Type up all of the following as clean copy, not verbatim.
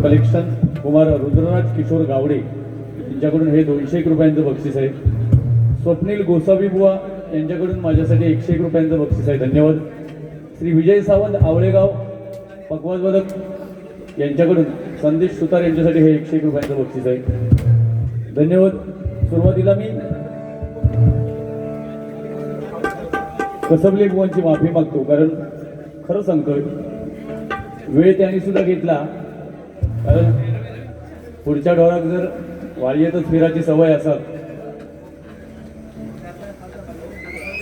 Collection Kumar Rudraraj Kishore Gawade यांच्याकडून हे 201 रुपयांचं बक्षीस आहे. स्वप्नील गोसावी बुवा यांच्याकडून माझ्यासाठी 101 रुपयांचं बक्षीस आहे. धन्यवाद. श्री विजय सावंत आवळेगाव पकवाजवादक यांच्याकडून संदेश सुतार यांच्यासाठी हे 101 रुपयांचं बक्षीस आहे. धन्यवाद. सुरुवातीला मी कसबले बुवांची माफी मागतो, कारण खरं सांगतोय वेळ त्यांनी सुद्धा घेतला, कारण पुढच्या डोरात जर वाळीतच फिरायची सवय असत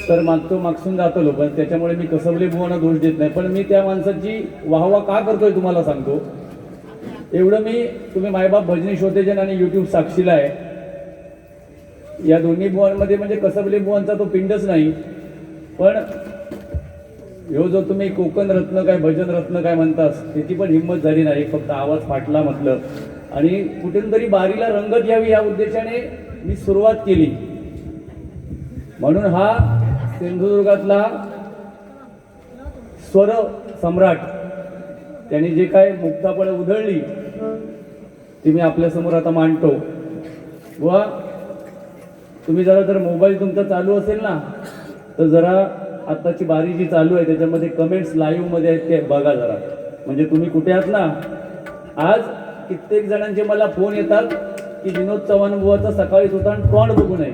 तर मागसून जातो लोक. त्याच्यामुळे मी कसबले बुवांना दोष देत नाही, पण मी त्या माणसाची वाहवा का करतोय तुम्हाला सांगतो. एवढं मी, तुम्ही मायबाप भजनी श्रोतेजन आणि यूट्यूब साक्षीला आहे, या दोन्ही बुवांमध्ये म्हणजे कसबले बुवांचा तो पिंडच नाही, पण ह्यो जो तुम्ही कोकण रत्न काय भजन रत्न काय म्हणतास त्याची पण हिंमत झाली नाही. फक्त आवाज फाटला म्हटलं, आणि कुठून तरी बारीला रंगत यावी या उद्देशाने मी सुरुवात केली. म्हणून हा सिंधुदुर्गातला स्वर सम्राट त्यांनी जे काय मुक्तापळ उधळली ती मी आपल्यासमोर आता मांडतो. व तुम्ही जर मोबाईल तुमचा चालू असेल ना तर जरा आत्ताची बारी जी चालू आहे त्याच्यामध्ये कमेंट्स लाईव्ह मध्ये आहेत ते बघा जरा. म्हणजे तुम्ही कुठे आहात ना. आज कित्येक जणांचे मला फोन येतात की विनोद चव्हाण बुवाचा सकाळी सुद्धा तोंड बघू नये.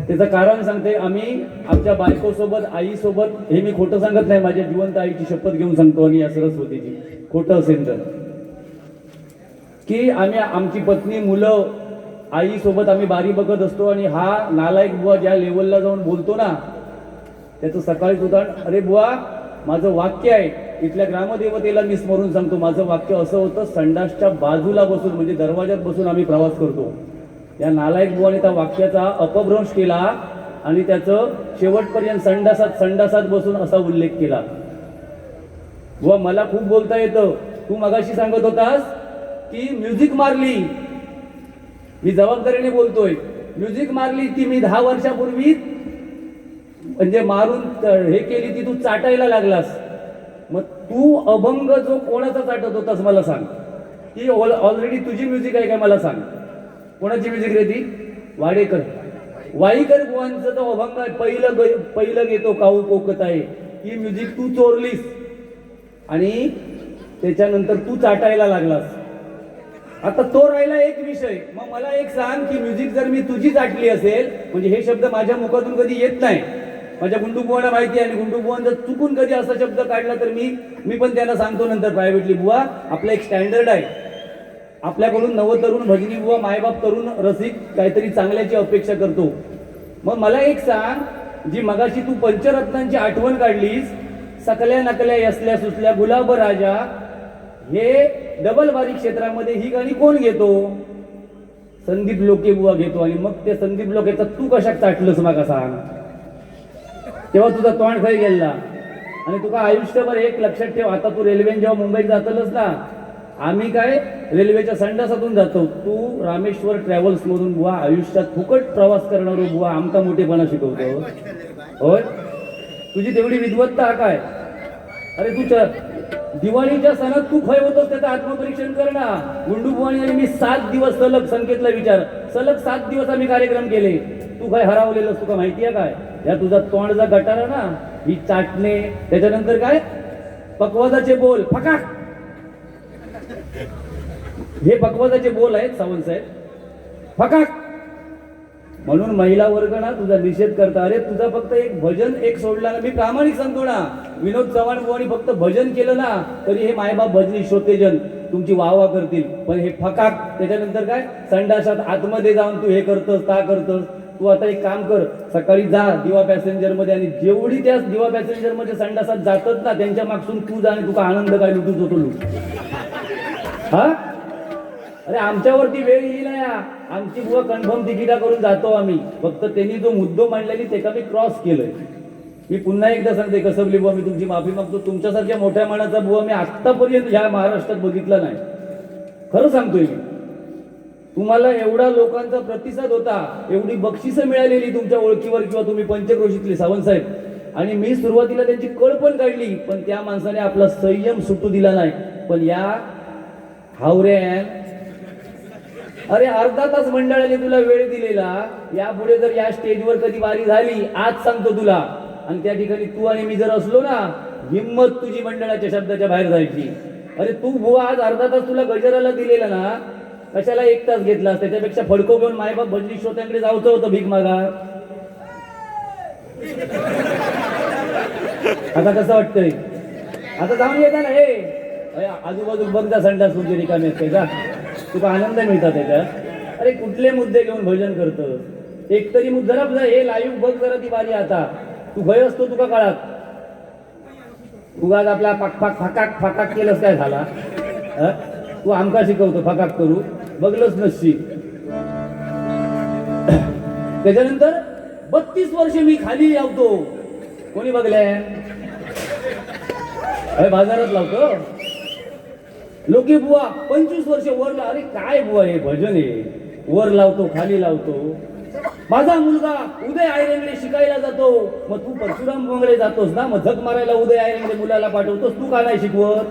त्याचं कारण सांगते. आम्ही आमच्या बायकोसोबत आईसोबत, हे मी खोटं सांगत नाही, माझ्या जिवंत आईची शपथ घेऊन सांगतो आणि या सरस्वतीची, खोटं असेल तर, की आम्ही आमची पत्नी मुलं आईसोबत आम्ही बारी बघत असतो. आणि हा नालायक बुवा ज्या लेवलला जाऊन बोलतो ना त्याचं सकाळी सुद्धा, अरे बुवा माझं वाक्य आहे, इथल्या ग्रामदेवतेला मी स्मरून सांगतो, माझं वाक्य असं होतं, संडासच्या बाजूला बसून म्हणजे दरवाजात बसून आम्ही प्रवास करतो. या नालायक बुवाने त्या वाक्याचा अपभ्रंश केला आणि त्याचं शेवटपर्यंत संडासात बसून असा उल्लेख केला. बुवा मला खूप बोलता येतं, तू मगाशी सांगत होतास की म्युझिक मारली, मी जबाबदारीने बोलतोय, म्युझिक मारली ती मी 10 वर्षापूर्वी म्हणजे मारून हे केली ती तू चाटायला लागलास. मग तू अभंग जो कोणाचा चाटत होतास मला सांग, की ऑलरेडी तुझी म्युझिक आहे काय मला सांग. कोणाची म्युझिक रे ती? वाईकर बुवांचं तो अभंग आहे, पहिलं घेतो काऊ कोकत आहे, ही म्युझिक तू चोरलीस आणि त्याच्यानंतर तू चाटायला लागलास. आता तो राहिला एक विषय. मग मला एक सांग की म्युझिक जर मी तुझी चाटली असेल, म्हणजे हे शब्द माझ्या मुखातून कधी येत नाही, माझ्या गुंडू बुवाला माहिती आहे, आणि गुंडू बुवान जर चुकून कधी असा शब्द काढला तर मी पण त्यांना सांगतो नंतर प्रायव्हेटली, बुवा आपला एक स्टँडर्ड आहे, आपल्याकडून नवतरुण भजनी बुवा मायबाप तरुण रसिक काहीतरी चांगल्याची अपेक्षा करतो. मग मला एक सांग, जी मगाशी तू पंचरत्नांची आठवण काढलीस, सकल्या नकल्या यसल्या सुसल्या गुलाब राजा, हे डबल बारीक क्षेत्रामध्ये ही गाणी कोण घेतो? संदीप लोके बुवा घेतो. आणि मग ते संदीप लोकेचा तू कशात चाटलंस मग सांग. तेव्हा तुझा तोंड खाई गेला. आणि तुका आयुष्यभर एक लक्षात ठेव, आता तू रेल्वेने जेव्हा मुंबईत जातलस ना, आम्ही काय रेल्वेच्या संडासातून जातो, तू रामेश्वर ट्रॅव्हल्स मधून बुवा आयुष्यात फुकट प्रवास करणारो बुवा आमका मोठेपणा शिकवतो. होय, तुझी तेवढी विद्वत्ता काय? अरे तू दिवाळीच्या सणात तू खय होतोस त्याचं आत्मपरीक्षण कर ना. गुंडू बुवानी आणि मी 7 दिवस सलग, संकेतला विचार, सलग 7 दिवस आम्ही कार्यक्रम केले. तू काय हरावलेलं तुका माहिती आहे काय? या तुझा तोंडचा गटारा ना, ही चाटणे, त्याच्यानंतर काय पकवाजाचे बोल फकाक, हे पकवाजाचे बोल आहेत सावंत साहेब, फकाक. म्हणून महिला वर्ग ना तुझा निषेध करता. अरे तुझा फक्त एक भजन एक सोडला ना, मी प्रामाणिक सांगतो ना, विनोद चव्हाण बुवानी फक्त भजन केलं ना तरी हे मायबाप भजनी श्रोतेजन तुमची वाहवा करतील. पण हे फकाक, त्याच्यानंतर काय संडासात आतमध्ये जाऊन तू हे करतस ता करतस. तू आता एक काम कर, सकाळी जा दिवा पॅसेंजर मध्ये, आणि जेवढी त्या दिवा पॅसेंजर मध्ये संडासात जातात ना त्यांच्या मागसून तू जा आणि तुका आनंद काय लुटूच होतो लुट. हा, अरे आमच्यावरती वेळ येईल ना, आमची बुवा कन्फर्म तिकिटा करून जातो आम्ही. फक्त त्यांनी जो मुद्दो मांडलेली ते का मी क्रॉस केलंय. मी पुन्हा एकदा सांगते, कसबली बुवा मी तुमची माफी मागतो. तुमच्यासारख्या मोठ्या मनाचा बुवा मी आतापर्यंत ह्या महाराष्ट्रात बघितला नाही, खरं सांगतोय मी. तुम्हाला एवढा लोकांचा प्रतिसाद होता, एवढी बक्षिसं मिळालेली तुमच्या ओळखीवर, किंवा तुम्ही पंचक्रोशीतले सावंत साहेब, आणि मी सुरुवातीला त्यांची कळ पण काढली, पण त्या माणसाने आपला संयम सुटू दिला नाही. पण या हावरे अरे अर्धा तास मंडळाने तुला वेळ दिलेला, यापुढे जर या स्टेजवर कधी वारी झाली, आज सांगतो तुला, आणि त्या ठिकाणी तू आणि मी जर असलो ना, हिम्मत तुझी मंडळाच्या शब्दाच्या बाहेर जायची. अरे तू बुवा आज अर्धा तास तुला गजराला दिलेला ना, कशाला 1 तास घेतलास? त्याच्यापेक्षा फडको घेऊन मायबाप भजनी श्रोत्यांकडे जायचं होतं भीक मागा. आता कसं वाटतंय? आता जाऊन येता ना, हे आजूबाजू बघ जा, संडास तुमची रिकामी असते का, तुला आनंद मिळतात त्याच्यात. अरे कुठले मुद्दे घेऊन भजन करतं? एकतरी मुद्दा हे लाईव्ह बघ जरा ती बारी. आता तू भय असतो तुका काळात, उगाच आपला फकाक फकाक केलंस काय झाला? तू आमका शिकवतो फकाक करू, बघलंच नसशी. त्याच्यानंतर 32 वर्षे मी खाली लावतो. कोणी बघल्या? बाजारात लावतो लोके बुवा 25 वर्ष वर. अरे काय बुवा हे भजन आहे? वर लावतो, खाली लावतो. माझा मुलगा उदय आयरेंगडे शिकायला जातो, मग तू परशुराम बोंगडे जातोस ना, मग झक मारायला उदय आयरेंगडे मुलाला पाठवतोस. तू का नाही शिकवत?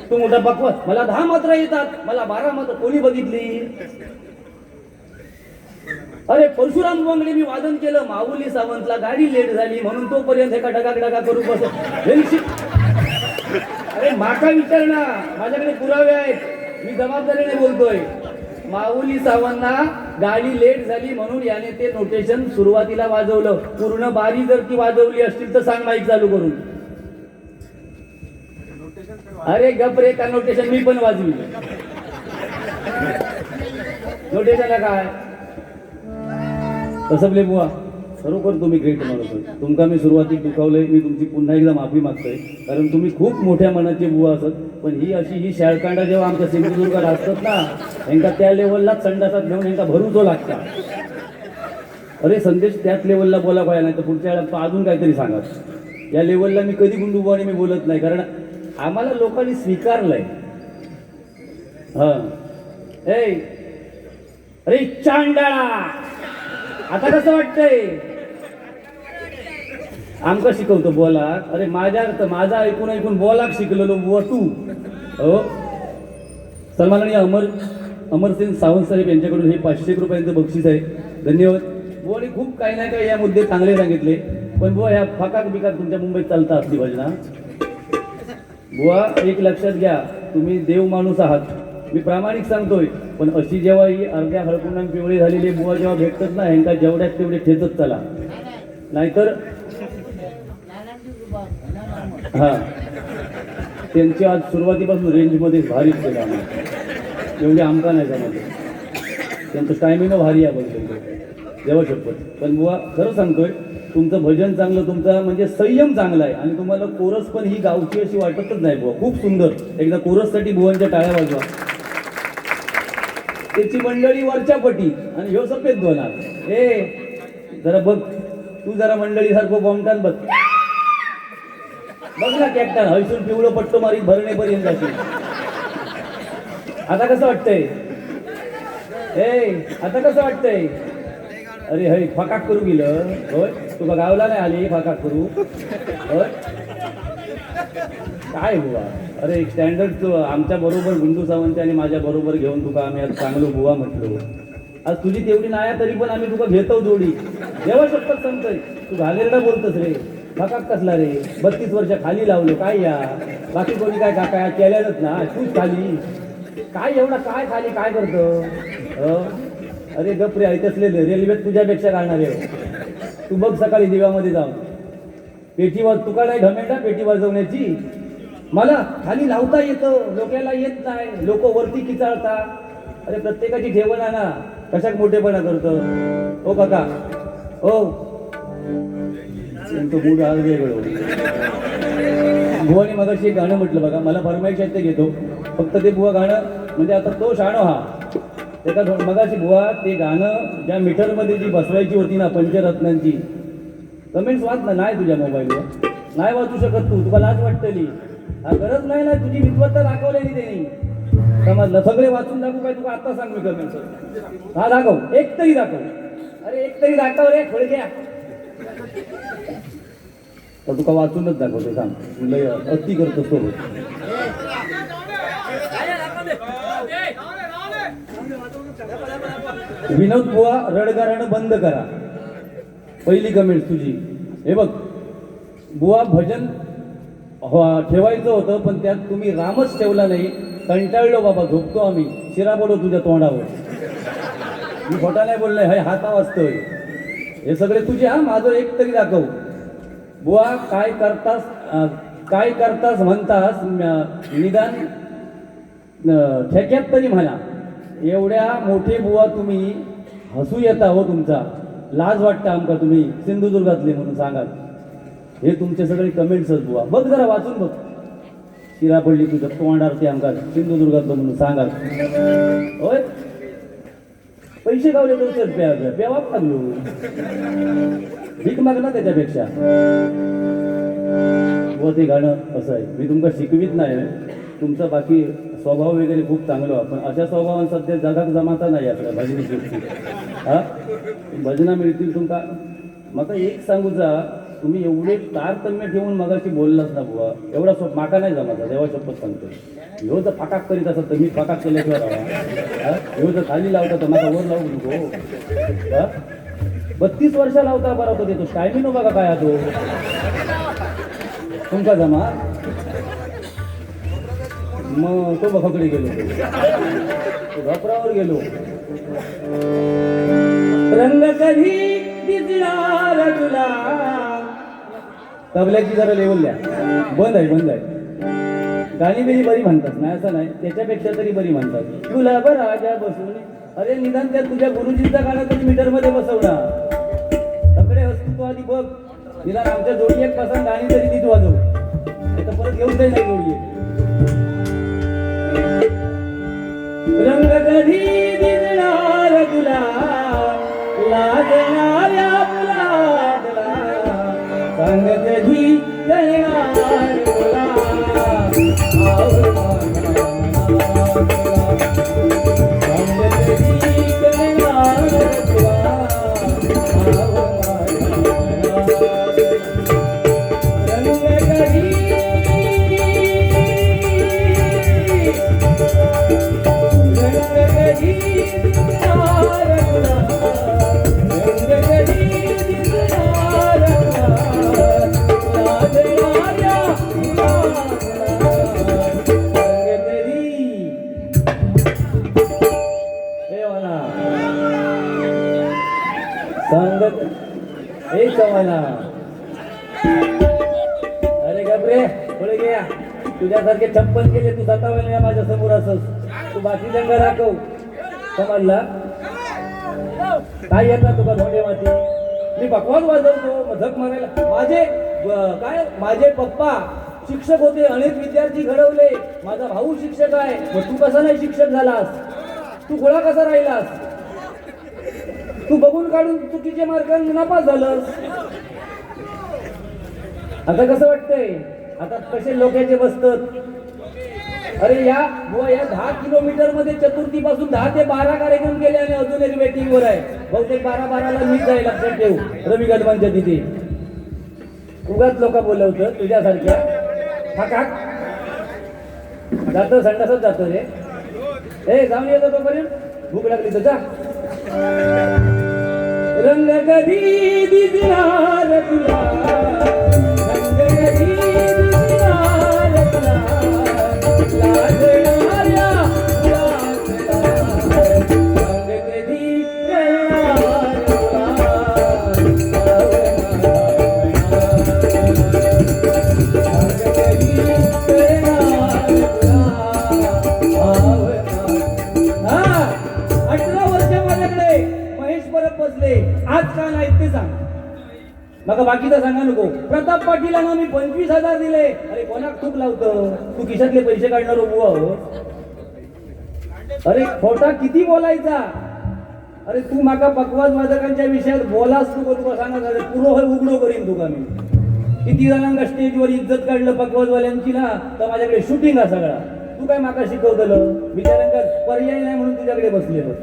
तू मोठा बकवास. मला 10 मात्रा येतात, मला 12 मात्र कोणी बघितली? अरे परशुराम बोंगडे मी वादन केलं, माऊली सावंतला गाडी लेट झाली म्हणून तोपर्यंत एका डगा करू बस. अरे माका विचार ना, माझ्याकडे पुरावे आहेत, मी जबाबदारीने बोलतोय. माऊली सावंतला गाडी लेट झाली म्हणून याने ते नोटेशन सुरुवातीला वाजवलं. पूर्ण बारी जर ती वाजवली असतील तर सांग माईक चालू करून. अरे गप रे, का नोटेशन मी पण वाजवी. नोटेशनला काय तसं बुवा, खरोखर तुम्ही ग्रेट माणूस. तुमका मी सुरुवातीत दुखावलंय, मी तुमची पुन्हा एकदा माफी मागतोय, कारण तुम्ही खूप मोठ्या मनाचे बुवा असत. पण ही शाळकांडा जेव्हा आमच्या सिंधुदुर्गात असतात ना, यांका त्या लेवललाच संडासात घेऊन यांका भरूचो लागता. अरे संदेश त्याच लेवलला बोला पाहिजे, नाही तर पुढच्या वेळेला तो अजून काहीतरी सांगा. या लेवलला मी कधी गुंडूबाने मी बोलत नाही, कारण आम्हाला लोकांनी स्वीकारलंय. अरे चांडाळा, आता कसं वाटतंय? आमका शिकवतो बोला. अरे माझा ऐकून बोलाक शिकलेलो बुवा तू. हो, सन्माननीय अमरसिंग सावंत साहेब यांच्याकडून हे 500 रुपयांचं बक्षीस आहे. धन्यवाद बुवानी. खूप काही ना काही या मुद्दे चांगले सांगितले. पण बुवा ह्या फकाक बिकाक तुमच्या मुंबईत चालता असली भजना बुवा, एक लक्षात घ्या, तुम्ही देव माणूस आहात, मी प्रामाणिक सांगतोय. पण अशी जेव्हा ही अर्ध्या हळकुंडां पिवळे झालेले बुवा जेव्हा भेटतात ना, ह्यांका जेवढ्यात तेवढे ठेचत चला, नाहीतर हा त्यांची आज सुरुवातीपासून रेंजमध्ये भारीच केला एवढी आमका नाही जमत. त्यांचं टायमिंग भारी आहे बघ जेव्हा शपथ. पण बुवा खरं सांगतोय, तुमचं भजन चांगलं, तुमचा म्हणजे संयम चांगला आहे, आणि तुम्हाला कोरस पण ही गावची अशी वाटतच नाही बुवा. खूप सुंदर. एकदा कोरससाठी बुवांच्या टाळ्या वाजवा. त्याची मंडळी वरच्या पटी आणि ह्यो सफेद दोनार. जरा बघ तू, जरा मंडळी सारखं बॉम्बटान बघ ना, कॅप्टन हयसून पिवळं पट्टो मारीत भरणेपर्यंत जाते. आता कसं वाटतंय? आता कसं वाटतंय? अरे हय फकाक करू गेलं होय, तुका गावला नाही आली फकाक करू होय, काय बुवा? अरे एक स्टँडर्ड आमच्या बरोबर गुंडू सावंत आणि माझ्या बरोबर घेऊन तुका आम्ही आज चांगलो बुवा म्हटलो. आज तुझी तेवढी नाही तरी पण आम्ही तुका घेतो जोडी. जेव्हा शपथ सांगतोय, तू घालेरडा बोलतोस रे. फकाक कसला रे? 32 वर्ष खाली लावलो काय या? बाकी कोणी काय काका केल्यानच ना, तूच खाली काय एवढा काय खाली काय करतो? अरे गपरे ऐकसलेले रेल्वेत तुझ्यापेक्षा गाणार आहे. तू बघ सकाळी दिव्यामध्ये जाऊन पेटी तुका नाही घमेंडा पेटी वाजवण्याची. मला खाली लावता येतं, लोकांना येत नाही, लोक वरती किचाळता. अरे प्रत्येकाची ठेवण आहे ना, कशाक मोठेपणा करतो? हो काका हो, तो मूड आज वेगळं. बुवानी मगाशी एक गाणं म्हटलं बघा, मला फरमाईश आहे ते घेतो. फक्त ते बुवा गाणं म्हणजे आता तो शाणो हा त्याचा मगाशी बुवा ते गाणं ज्या मीटरमध्ये जी बसवायची होती ना पंचरत्नांची, कमेंट्स वाच ना. नाही तुझ्या मोबाईलवर नाही वाचू शकत तू, तुला लाज वाटतली. हा गरज नाही ना, तुझी विद्वत्ता दाखवलेली त्यांनी, समजलं? सगळे वाचून दाखवू काय तुला आता सांग मी कमेंट्स. हा दाखव, एक तरी दाखव. अरे एक तरी दाखव रे खोडक्या. तर तुका वाचूनच दाखवतो सांग, तुला अति करतो सोबत. विनोद बुवा रडगाणं बंद करा. पहिली कमेंट तुझी. हे बघ बुवा, भजन ठेवायचं होतं पण त्यात तुम्ही रामच ठेवला नाही. कंटाळलो बाबा, झोपतो आम्ही. शिरा पडो तुझ्या तोंडावर. मी खोटा नाही बोललोय, हे हाता वाजतोय. हे सगळे तुझे. हा, माझं एक तरी दाखव. बुवा काय करतास म्हणतास, निदान ठेक्यात तरी म्हणा. एवढ्या मोठे बुवा तुम्ही, हसू येता हो तुमचा. लाज वाटतं आमका तुम्ही सिंधुदुर्गातले म्हणून सांगाल. हे तुमचे सगळे कमेंट्सच बुवा. बघ जरा वाचून बघ. शिरा पडली तुझ्या तोंडावरती आमका सिंधुदुर्गातलं म्हणून सांगाल. होय, पैसे गावले तर पेवाप लागलो. भीक माग ना त्याच्यापेक्षा. व ते गाणं असं आहे. मी तुमका शिकवित नाही, तुमचा बाकी स्वभाव वगैरे खूप चांगलं. पण अशा स्वभावान सध्या जगात जमाचा नाही आपल्या भजनी गोष्टी. हा, भजना मिळतील तुमका. मग एक सांगूचा, तुम्ही एवढे तारतम्य ठेवून मगाशी बोललास ना बुवा, एवढा माका नाही जमाचा. देवा शपथ सांगतो. ह्यो जर फाकाक करीत असत तर मी फाकाक केल्याशिवाय राहा. ह्यो जर खाली लावता तर माझा वर लावू नको. 32 वर्ष लावता बरा तो देतो. टायमिंग नो बघा काय तो तुमका जमा. मग तो बखाकडे गेलो, तो घापरावर गेलो. रंग कधी दिसणार तुला. तबल्याची जरा लेवल द्या. बंद आहे. गाणी बिणी बरी म्हणतात, नाही असं नाही, त्याच्यापेक्षा तरी बरी म्हणतात. गुलाब राजा बसून. अरे निदान त्या तुझ्या गुरुजींचा गाणं तरी मीटर मध्ये बसवणार. सगळे अस्तित्व आधी बघ. निदान आमच्या जोडी एक पासून गाणी तरी तीच वाजव. तर परत घेऊन जाईल नाही जोडी. रंग कधी दिसणार तुला, लागणाऱ्या मुलाला. सांग कधी कळणार तुला. अरे गबरे, पुढे घ्या. तुझ्यासारखे 56 केले तू 57 माझ्या समोर असस. तू बाकी जंग राखव. समजला काय येतात तुका धोंडे माती. मी बकवास वाजवतो, झक मारायला. माझे पप्पा शिक्षक होते, अनेक विद्यार्थी घडवले. माझा भाऊ शिक्षक आहे. मग तू कसा नाही शिक्षक झालास? तू गोळा कसा राहिलास? तू बघून काढून चुकीचे मार्गाने नापास झालंस. आता कसं वाटतंय? आता कसे लोकांचे बसतात. अरे या 10 किलोमीटर मध्ये चतुर्थी पासून 10 ते 12 कार्यक्रम केले आणि अजून एक वेटिंग वर आहे. बहुतेक 12-12ला मीच जाईल, लक्षात ठेव. रवी गलमांच्या तिथे उगाच लोक बोलवतं तुझ्यासारख्या. फाकाक जातो, संडासच जातो रे. हे जाऊन येतो तोपर्यंत. भूक लागली तर जा. रंग कधी दिसणार तुला, रंग कधी दिसणार तुला. लागणाऱ्या मुलाला, रंग कधी कळणार तुला. रंग कधी कळणार तुला. हा, 18 वर्ष माझ्याकडे महेश परब बसले. आज का नाही ते सांग. मग बाकीचं सांगा नको. प्रताप पाटीलांना मी 25,000 दिले. अरे कोणाक तूप लावतं? तू खिशातले पैसे काढणार बुवा हो. अरे खोटा किती बोलायचा. अरे तू माका पकवाज वादकांच्या विषयात बोलास तू तुका सांगा. पुरो हे उघडो करीन तुका मी. किती जणांना स्टेजवर इज्जत काढलं पकवाजवाल्यांची ना, तर माझ्याकडे शूटिंग हा सगळा. तू काय माका शिकवतलं? बिचाऱ्यांका पर्याय नाही म्हणून तुझ्याकडे बसलेलो.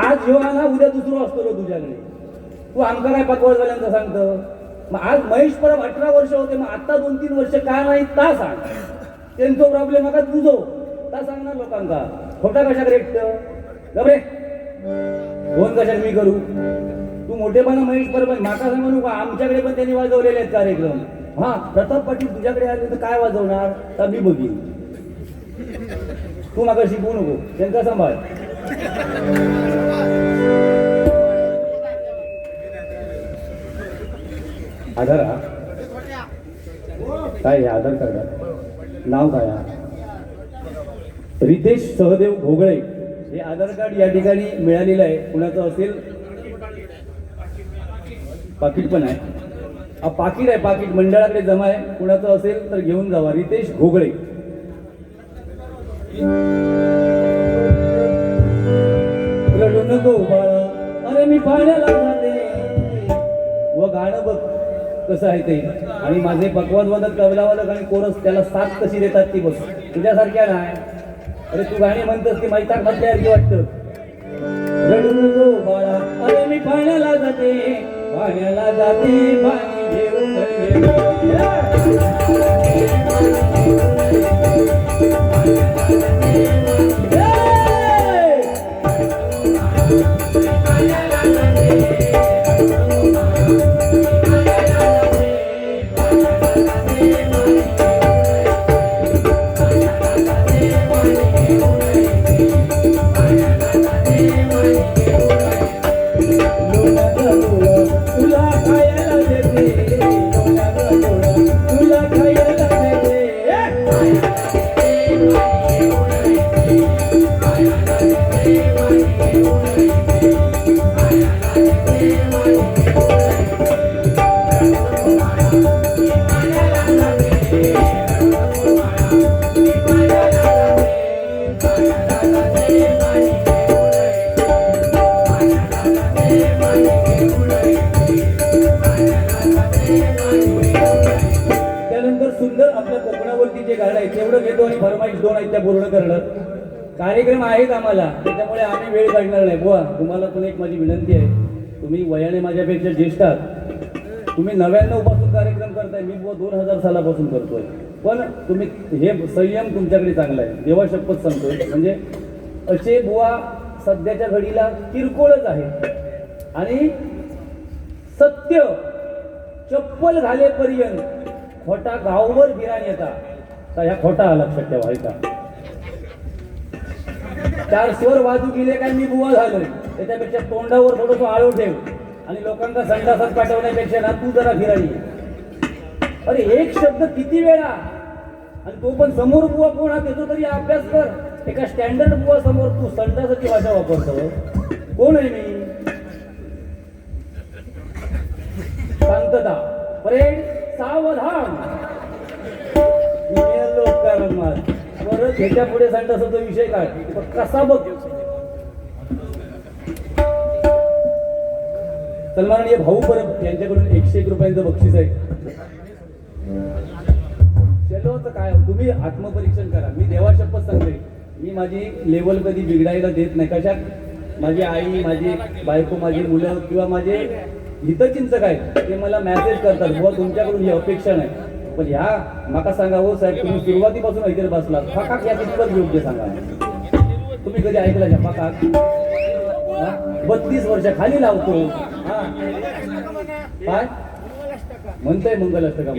आज ह्यो आला, उद्या दुसरं असतो तुझ्याकडे. तू आमका काय पकवाजवाल्यांचं सांगतं? मग आज महेश परब 18 वर्ष होते, मग आता 2-3 वर्ष का नाही ता सांग. त्यांचा प्रॉब्लेम नका तुझो ता सांगणार लोकांका. खोटा कशाकडे गबरे फोन कशात मी करू तू मोठेपणा महेश परब माका सांग म्हणू का आमच्याकडे पण त्यांनी वाजवलेले आहेत कार्यक्रम. हा प्रताप पाटील तुझ्याकडे आले तर काय वाजवणार तर मी बघीन. तू माका शिकवू नको त्यांचा सांभाळ. आधार काय आहे आधार कार्ड नाव काय रितेश सहदेव घोगळे हे आधार कार्ड या ठिकाणी मिळालेलं आहे. कुणाचं असेल पाकिट पण आहे. पाकिट आहे पाकिट मंडळाकडे जमा आहे. कुणाचं असेल तर घेऊन जावा. रितेश घोगळे. रडू नको बाळा अरे मी पाण्याला जाते व गाणं बघ कसं आहे ते. आणि माझे पकवाजवादक तबलावादक आणि कोरस त्याला साथ कशी देतात ती बघ. तुझ्यासारख्या नाही. अरे तू गाणी म्हणतस ती माहिती मधल्यासारखी वाटतं. रडू नको बाळा अरे मी पाण्याला जाते पाण्याला जाते पाणी घेऊन पूर्ण करणं कार्यक्रम आहेत आम्हाला त्याच्यामुळे आम्ही वेळ काढणार नाही. बुवा तुम्हाला पण एक माझी विनंती आहे. तुम्ही वयाने माझ्यापेक्षा ज्येष्ठ आहात. तुम्ही 99 पासून कार्यक्रम करताय. मी बुवा 2000 सालापासून करतोय. पण तुम्ही हे संयम तुमच्याकडे चांगला आहे. देवा शपथ सांगतोय. म्हणजे असे बुवा सध्याच्या घडीला किरकोळच आहे. आणि सत्य चप्पल घालेपर्यंत खोटा गावभर गिराण येतात. तर ह्या खोटा लक्षात ठेवा का 4 स्वर वाजू गेले काय मी बुवा झालोय. त्याच्यापेक्षा तोंडावर थोडस आळू ठेव आणि लोकांना संडासात पाठवण्यापेक्षा ना तू जरा फिरायली. अरे एक शब्द किती वेळा आणि तो पण समोर बुवा कोण हा त्याचा तरी अभ्यास कर. एका स्टँडर्ड बुवा समोर तू संडासाची भाषा वापरतो. कोण आहे मी शांतता परेड सावधान परत ह्याच्या पुढे संडासाचा विषय काय कसा बघ. सन्माननीय भाऊ परब यांच्याकडून 101 रुपयांचं बक्षीस आहे. चलोच काय तुम्ही आत्मपरीक्षण करा. मी देवा शपथ सांगते मी माझी लेवल कधी बिघडायला देत नाही. कशात माझी आई माझी बायको माझी मुलं किंवा माझे हितचिंतक आहेत ते मला मेसेज करतात बुवा तुमच्याकडून ही अपेक्षा नाही. पण ह्या माका सांगा हो साहेब तुम्ही सुरुवातीपासून ऐकत बसला फकाक या कितपत योग्य सांगा. तुम्ही कधी ऐकला का फकाक 32 वर्ष खाली लावतो. हा काय म्हणतोय मंगल असतं का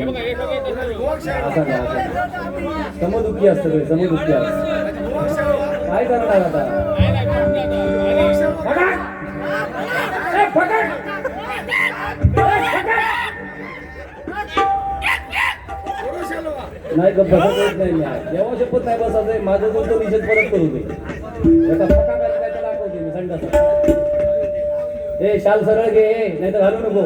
समदुखी असतं काय समदुखी असतं काय करणार आता. नाही गप्प बसत नाही. जेव्हा शपथ नाही बसायचं माझं जो तो निषेध परत करू दे. त्याचा फटा काय दाखवते मी संडास. हे शाल सरळ घे नाही तर घालू नको.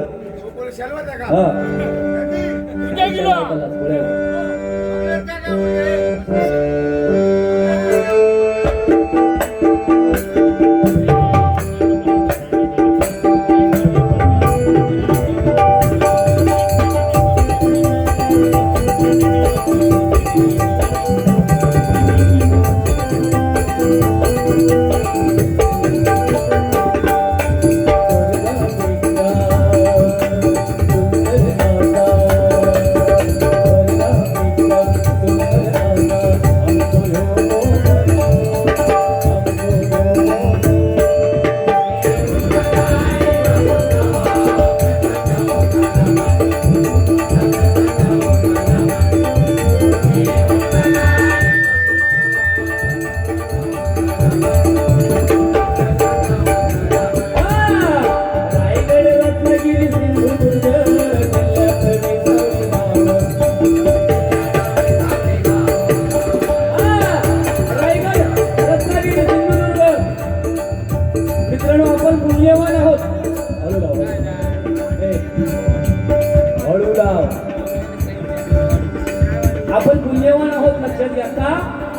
लक्षात घ्या का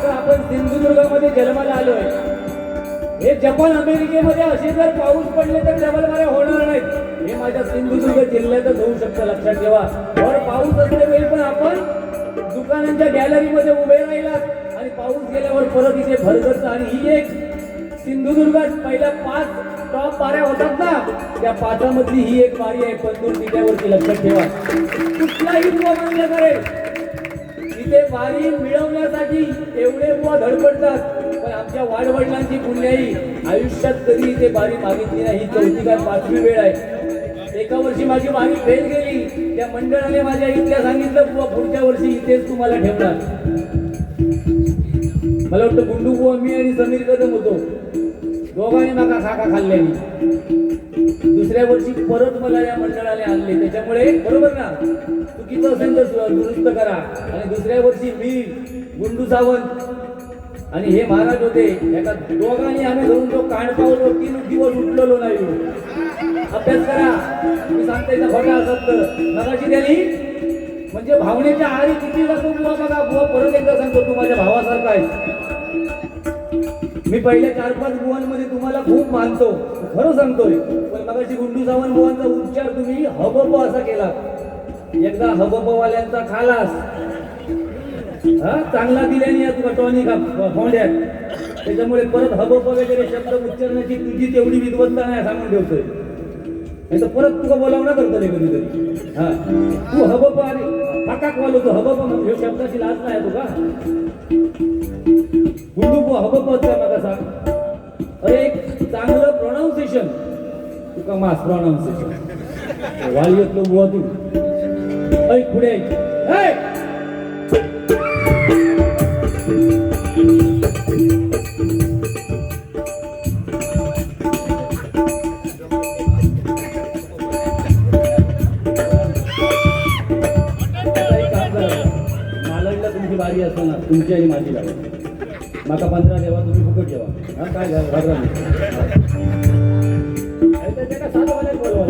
तर आपण सिंधुदुर्गामध्ये जन्माला आलोय. हे जपान अमेरिकेमध्ये असे जर पाऊस पडले तर डबल मारे होणार नाहीत. हे माझ्या सिंधुदुर्ग जिल्ह्यातच होऊ शकतं. लक्षात ठेवा. वर पाऊस असल्यावेळी पण आपण दुकानांच्या गॅलरीमध्ये उभे राहिलात आणि पाऊस गेल्यावर परत इथे भरगच्च. आणि ही एक सिंधुदुर्गात पहिल्या 5 टॉप बाऱ्या होतात ना, त्या 5मधली ही एक बारी आहे पंदूर किल्ल्यावरती. लक्षात ठेवा. कुठलाही बुवा मानला करेल इथे बारी मिळवण्यासाठी एवढे बुवा धडपडतात. पण आमच्या वाडवडिलांची पुण्याई आयुष्यात कधी इथे बारी मागितली नाही. ही 4थी का 5वी वेळ आहे. एका वर्षी माझी बारी फेल गेली. त्या मंडळाने माझ्या इथल्या सांगितलं बुवा पुढच्या वर्षी इथेच तुम्हाला ठेवणार. मला वाटतं गुंडू बुवा मी आणि समीर कदम होतो. दोघांनी नका खाका खाल्ल्याने. दुसऱ्या वर्षी परत मला या मंडळाने आणले. त्याच्यामुळे बरोबर ना, चुकीचं असेल तर दुरुस्त करा. आणि दुसऱ्या वर्षी मी गुंडू सावंत आणि हे महाराज होते. एका दोघांनी आम्ही धरून तो कांडपावलो 3 दिवस उठलेलो नाही. अभ्यास करा. मी सांगते ना खोटा असत नकाशी त्यांनी म्हणजे भावनेच्या आहारी किती जातो बुवा बघा. बुवा परत एकदा सांगतो तू माझ्या भावासारखा आहे. मी पहिल्या 4-5 बुवांमध्ये तुम्हाला खूप मानतो, खरं सांगतोय. पण मगाशी गुंडू सावंत बुवांचा उच्चार तुम्ही हबप असा केला. एकदा हबपवाल्यांचा खालास हा चांगला दिल्याने तुला टॉनिक फोंड्यात. त्याच्यामुळे परत हबप वगैरे शब्द उच्चारण्याची तुझी तेवढी विद्वत्ता नाही सांगून ठेवतोय. नाही तर परत तुला बोलावणं करतो रे कधीतरी. हा तू हबप आणि काकाक वालवतो. हबप म्हणजे शब्दाची लाज नाही तुका. गुंडू हबप कसा अरे एक चांगलं प्रोनाऊन्सिएशन तुका मास प्रोनाऊन्सिएशन वाळीतलो बुवा तू ऐक पुढे मालडला तुमची बारी असताना तुमची आणि माझी गाडी माका 15 देवा तुम्ही फुकट ठेवा. हा काय घाबरा त्याच्या का साधं मला बोलवा.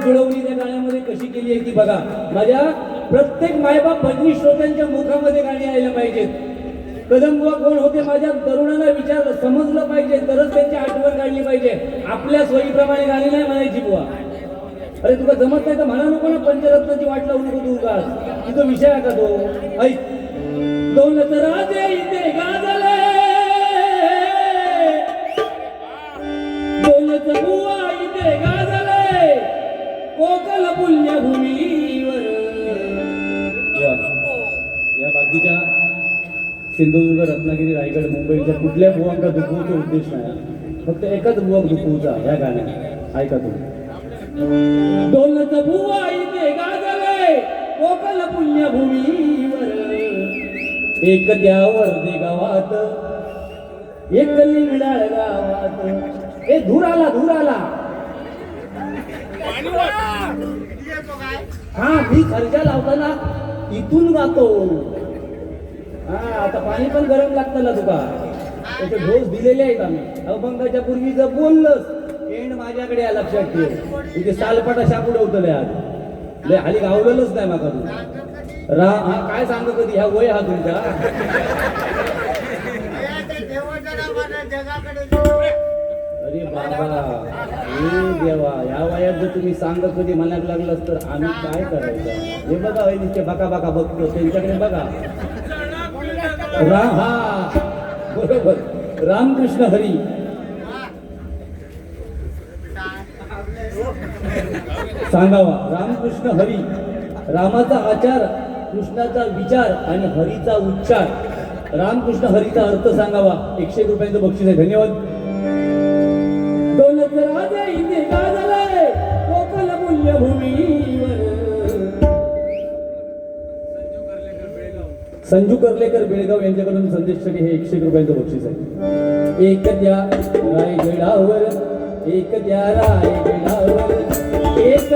जुळवणी त्या गाण्यामध्ये कशी केली आहे ती बघा. माझ्या प्रत्येक मायबाप भजनी श्रोत्यांच्या मुखामध्ये गाणी यायला पाहिजेत. कदम बुवा कोण होते माझ्या तरुणाला विचार समजलं पाहिजे तरच त्यांची आठवण काढली पाहिजे. आपल्या सोयीप्रमाणे गाणी नाही म्हणायची बुवा. अरे तुला जमत नाही तर म्हणा नको ना. पंचरत्नाची वाट लावू नको तू का. तिथं विषय आहे का तो. ऐक दौलत राजे इथे गाजले दौलत बुवा इथे गाजले कोकल पुण्यभूमीवर. या बाकीच्या सिंधुदुर्ग रत्नागिरी रायगड मुंबईच्या कुठल्या बुवांका दुखवचा उद्देश नाही. फक्त एकच बुवा दुखवचा या गाण्यात. ऐका तुम्ही. दौलत बुवा इथे गाजले कोकल पुण्यभूमीवर एक त्यावर दे गावात एक लिंगडाळ गावात. ए धूर आला धूर आला. हा मी खर्चा लावताना इथून गातो. हा आता पाणी पण गरम लागतं ना तुका, त्याचे डोस दिलेले आहेत आम्ही. अभंगाच्या पूर्वी जर बोललंस एंड माझ्याकडे या, लक्षात ठेव. तुझे सालपाटा शाप उडवतले आज लय हाली गावलेलंच नाही माका तू. हा काय सांग कधी ह्या वय हा तुमचा. अरे बाबा हे देवा, ह्या वयात जर तुम्ही सांग कधी म्हणायला लागलास तर आम्ही काय करायचं. हे बघा वहिनीचे बाका बाका बघतो त्यांच्याकडे बघा. हा बरोबर, रामकृष्ण हरी. सांगावा रामकृष्ण हरी. रामाचा आचार, कृष्णाचा विचार आणि हरीचा उच्चार. रामकृष्ण हरीचा अर्थ सांगावा. 101 रुपयांचं बक्षीस आहे. धन्यवाद. दोनच राजे इथे गाजले कोकण मूल्यभूमीवर. संजू कर्लेकर बेळगाव यांच्याकडून संदेशसाठी हे 101 रुपयांचं बक्षीस आहे. एक द्या रायगडावर, एक द्या रायगडावर, एक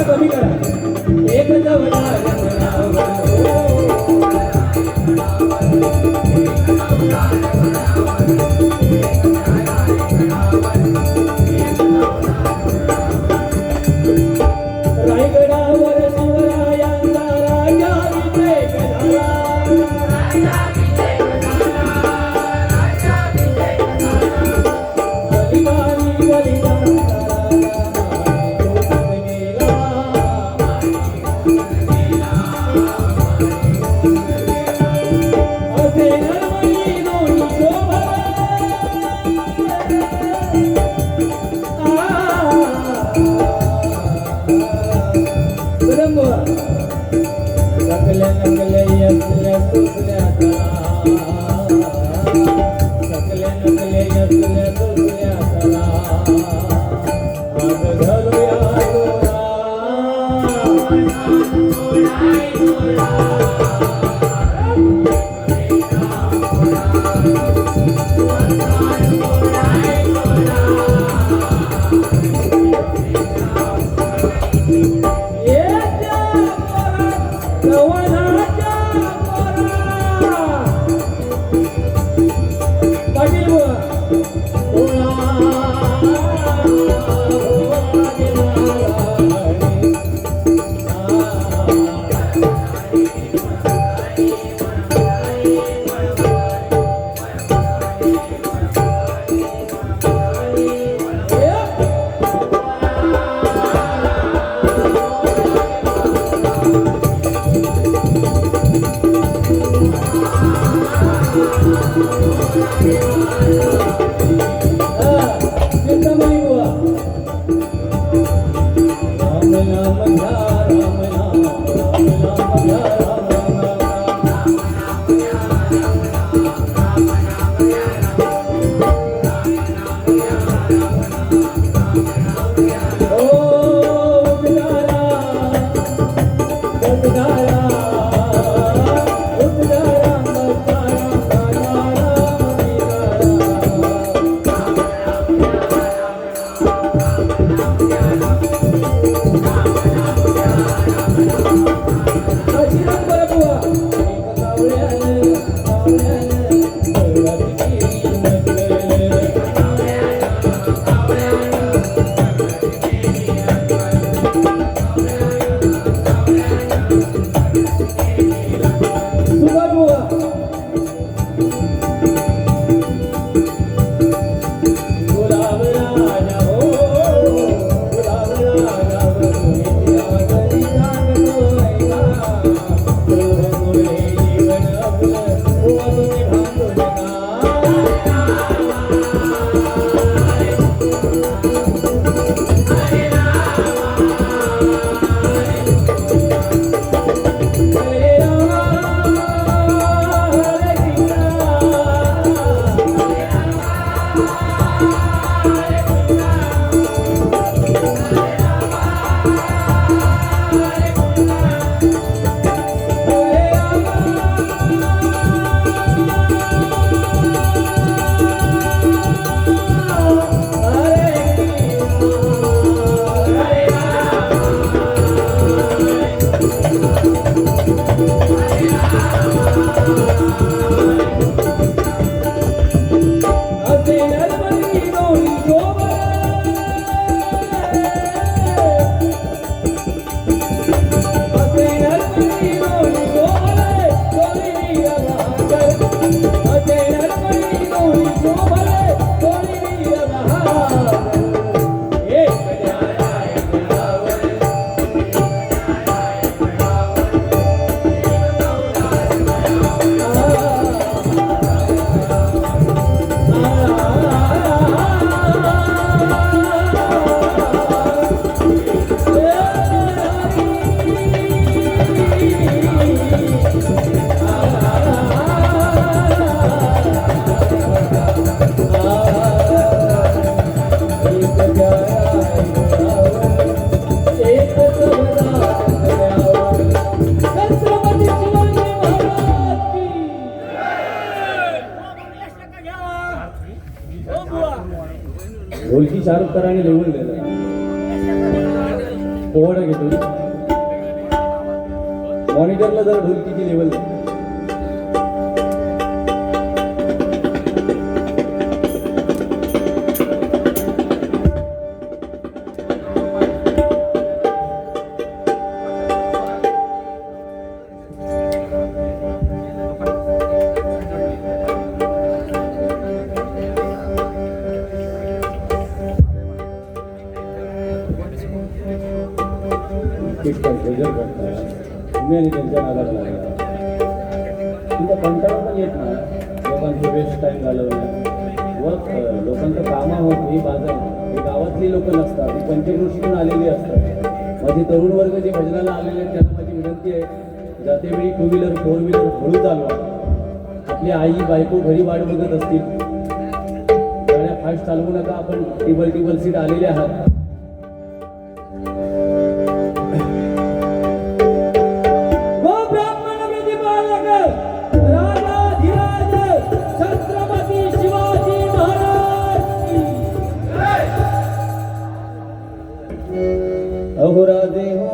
कमी करा. एक रायगडावर शिवरायांचा राजा विजय झाला. शाहरुख खानाने लेवल दिलं. पोवाडा घेतो मॉनिटरला जरा ढोलकीची लेवल द्या. गजर करतात तुम्ही आणि त्यांच्या नादाला लागला. तुमचा कंटाळा पण येत ना लोकांचं वेस्ट टाईम घालवणं वर्क लोकांचं कामं होत ही बाजार ही गावातली लोक नसतात ही पंचक्रोशीतून आलेली असतात. माझे तरुण वर्ग जे भजनाला आलेले आहेत त्यांना माझी विनंती आहे जातेवेळी 2 व्हीलर 4 व्हीलर हळू चालवा. आपली आई बायको घरी वाट बघत असतील गाड्या फास्ट चालवू नका. आपण टेबल सीट आलेले आहात. अहो राधे हो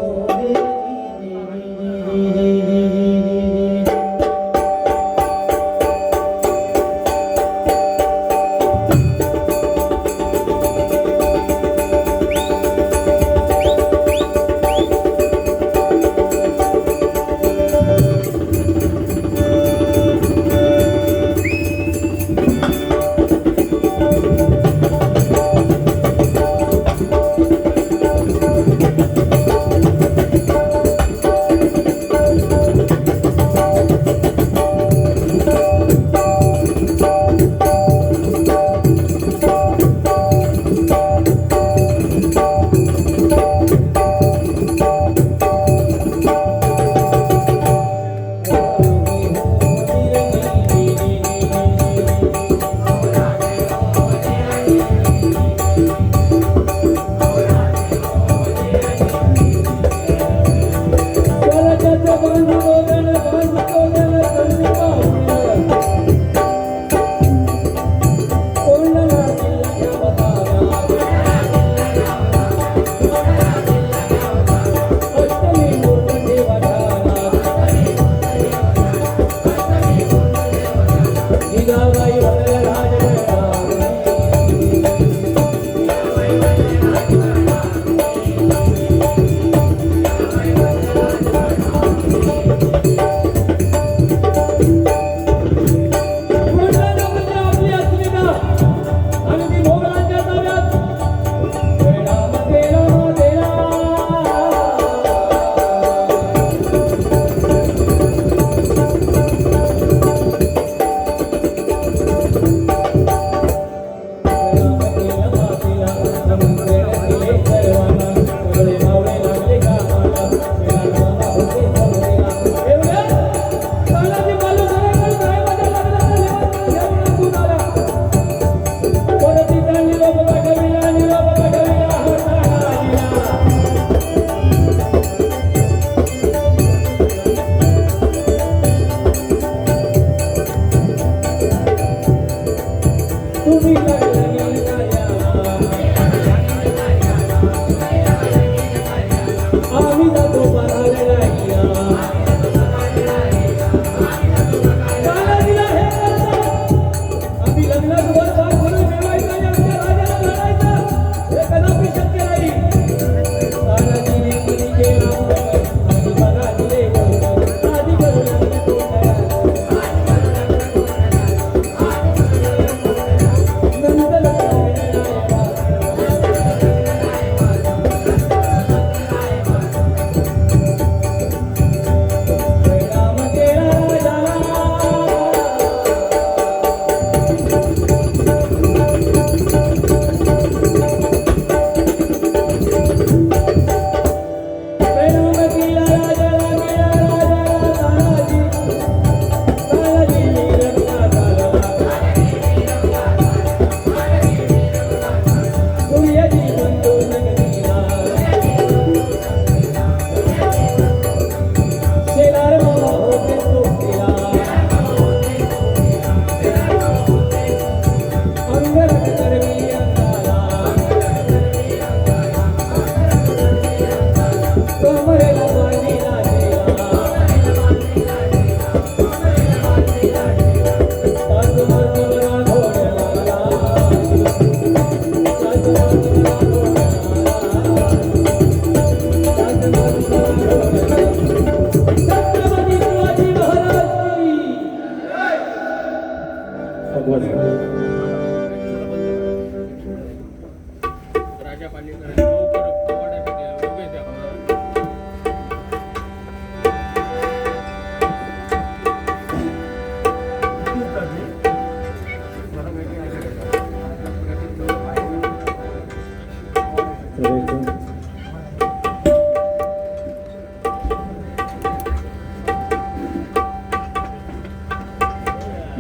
नंतर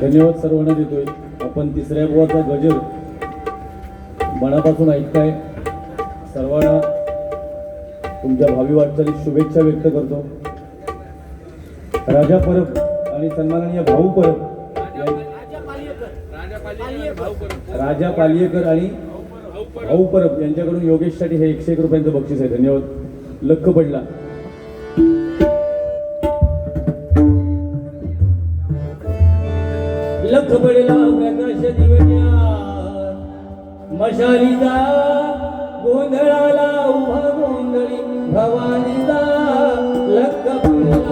धन्यवाद सर्वांना देतोय. आपण तिसऱ्या बुवाचा गजर मनापासून ऐकताय. सर्वांना तुमच्या भावी वाटचालीत शुभेच्छा व्यक्त करतो. राजा परब आणि सन्माननीय भाऊ परब, राजा पालियेकर आणि भाऊ परब यांच्याकडून योगेशसाठी हे 101 रुपयांचं बक्षीस आहे. धन्यवाद. लख पडला. लख पडला प्रकाश दिवट्या मशालीचा गोंधळाला उभा गोंधळी भवानीचा लख पडला.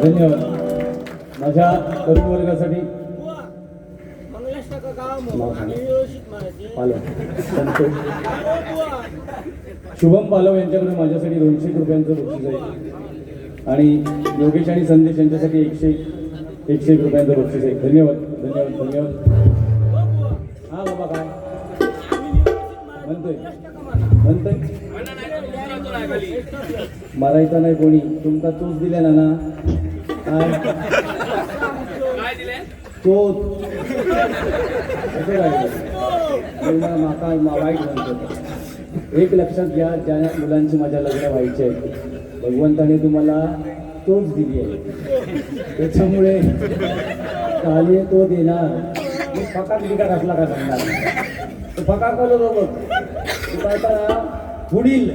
धन्यवाद. माझ्या तरुण वर्गासाठी शुभम पालव यांच्याकडे माझ्यासाठी 201 रुपयांचं बक्षीस आहे आणि योगेश आणि संदेश यांच्यासाठी 101 रुपयांचं बक्षीस आहे. धन्यवाद धन्यवाद धन्यवाद. हा बाबा काय म्हणतोय मारायचा नाही कोणी. तुमचा तोच दिल्या ना तो माका वाईट म्हणतो. एक लक्षात घ्या, ज्या मुलांची माझ्या लग्न व्हायचे आहेत भगवंताने तुम्हाला तोच दिली आहे. त्याच्यामुळे काले तो देणार. फकाक बिकाक असला का सांगणार फकाक बघ. काय करा पुढील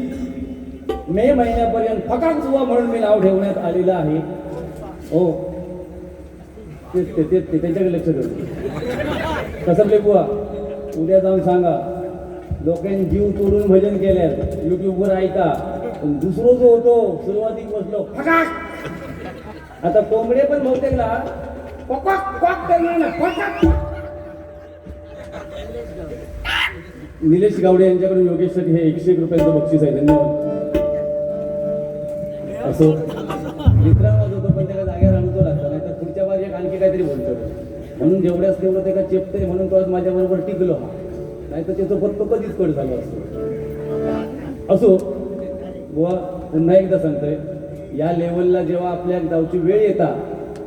मे महिन्यापर्यंत फकाक जुवा म्हणून मी नाव ठेवण्यात आलेलं आहे. हो तेच ते त्यांच्याकडे लक्ष देऊ. कसं बुवा उद्या जाऊन सांगा लोकांनी जीव तोडून भजन केल्यात युट्यूबवर ऐका. पण दुसरो जो होतो सुरुवातीक बसलो फकाक. आता कोंबडे पण बहुतेकला पकाक क्वाक करणार ना फकाक. निलेश गावडे यांच्याकडून योगेशसाठी हे 101 रुपयांचं बक्षीस आहे. धन्यवाद. असो मित्रांनो होतो पण त्याला जागेवर आणतो लागतं नाही तर पुढच्या बाजूला आणखी काहीतरी बोलतो. म्हणून जेवढ्याच तेवढं त्याला चेपतंय म्हणून तो आज माझ्याबरोबर टिकलो. हा नाही तर त्याचं फक्त कधीच कट झालं असतं. असो बुवा पुन्हा एकदा सांगतोय या लेवलला जेव्हा आपल्या गावची वेळ येता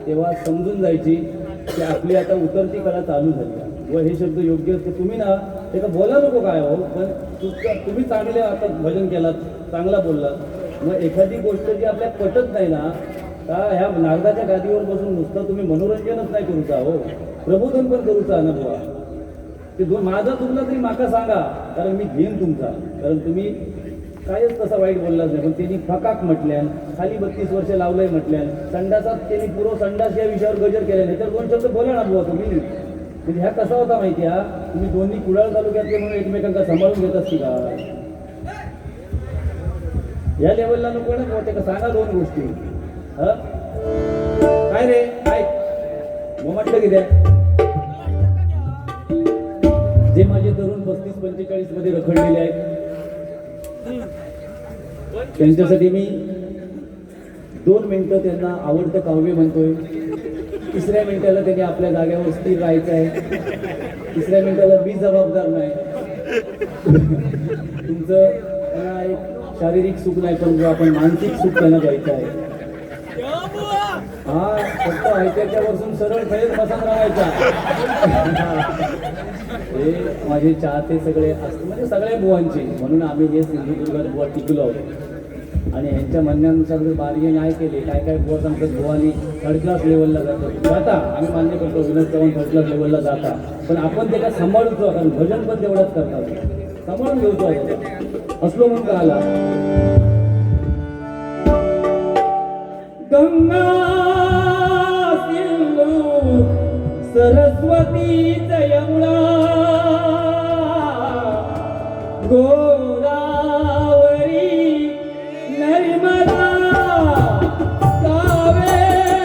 तेव्हा समजून जायची की आपली आता उतरती कला चालू झाली. व हे शब्द योग्य असते. तुम्ही ना ते का बोला नको काय हो पण तुम्ही चांगले आता भजन केलात चांगला बोललात. मग एखादी गोष्ट जी आपल्या पटत नाही ना का ह्या नारदाच्या गादीवर बसून नुसतं तुम्ही मनोरंजनच नाही करूचा हो प्रबोधन पण करूचा ना बुवा. ते दोन माझं चुकलं तरी माका सांगा, कारण मी घेईन तुमचा, कारण तुम्ही कायच तसा वाईट बोललाच नाही. पण त्यांनी फकाक म्हटल्यान, खाली 32 वर्ष लावलंय म्हटल्यान, संडासात त्यांनी पुरो संडास या विषयावर गजर केल्या नाही तर 2 शब्द बोला ना बुवा तुम्ही. म्हणजे ह्या कसा होता माहिती आहे, तुम्ही दोन्ही कुडाळ तालुक्यातले म्हणून एकमेकांना सांभाळून घेत असती का? या लेवलला नको ना पोहोचे का? सांगा 2 गोष्टी. काय रे काय मग म्हटलं की द्या जे माझे तरुण 35-45 मध्ये रखडलेले आहेत त्यांच्यासाठी मी 2 मिनिटं त्यांना आवडतं काव्य म्हणतोय. 3ऱ्या मिनिटाला त्यांनी आपल्या जागेवर स्थिर राहायचं आहे. 3ऱ्या मिनिटाला मी जबाबदार नाही. तुमचं त्यांना एक शारीरिक सुख नाही पण आपण मानसिक सुख त्यांना द्यायचं आहे. हा फक्त ऐकायच्या वरसून सरळ खेळत बसत राहायचा. हे माझे चाहते सगळे असते म्हणजे सगळ्या बुवांचे, म्हणून आम्ही हे सिंधुदुर्गात बुवा टिकलो आहोत. आणि यांच्या म्हणण्यानुसार जर बार्गे नाही केले, काय काय बुवा सांगतात बुवानी 3rd क्लास लेवलला जाता, आम्ही मान्य करतो विनोद चव्हाण 3rd क्लास लेवलला जाता, पण आपण त्याला सांभाळतो, कारण भजन पण तेवढंच करतात, सांभाळून घेतो असलो म्हणून का आला. गंगा सिंधू सरस्वती यमुना गोदावरी नर्मदा कावेरी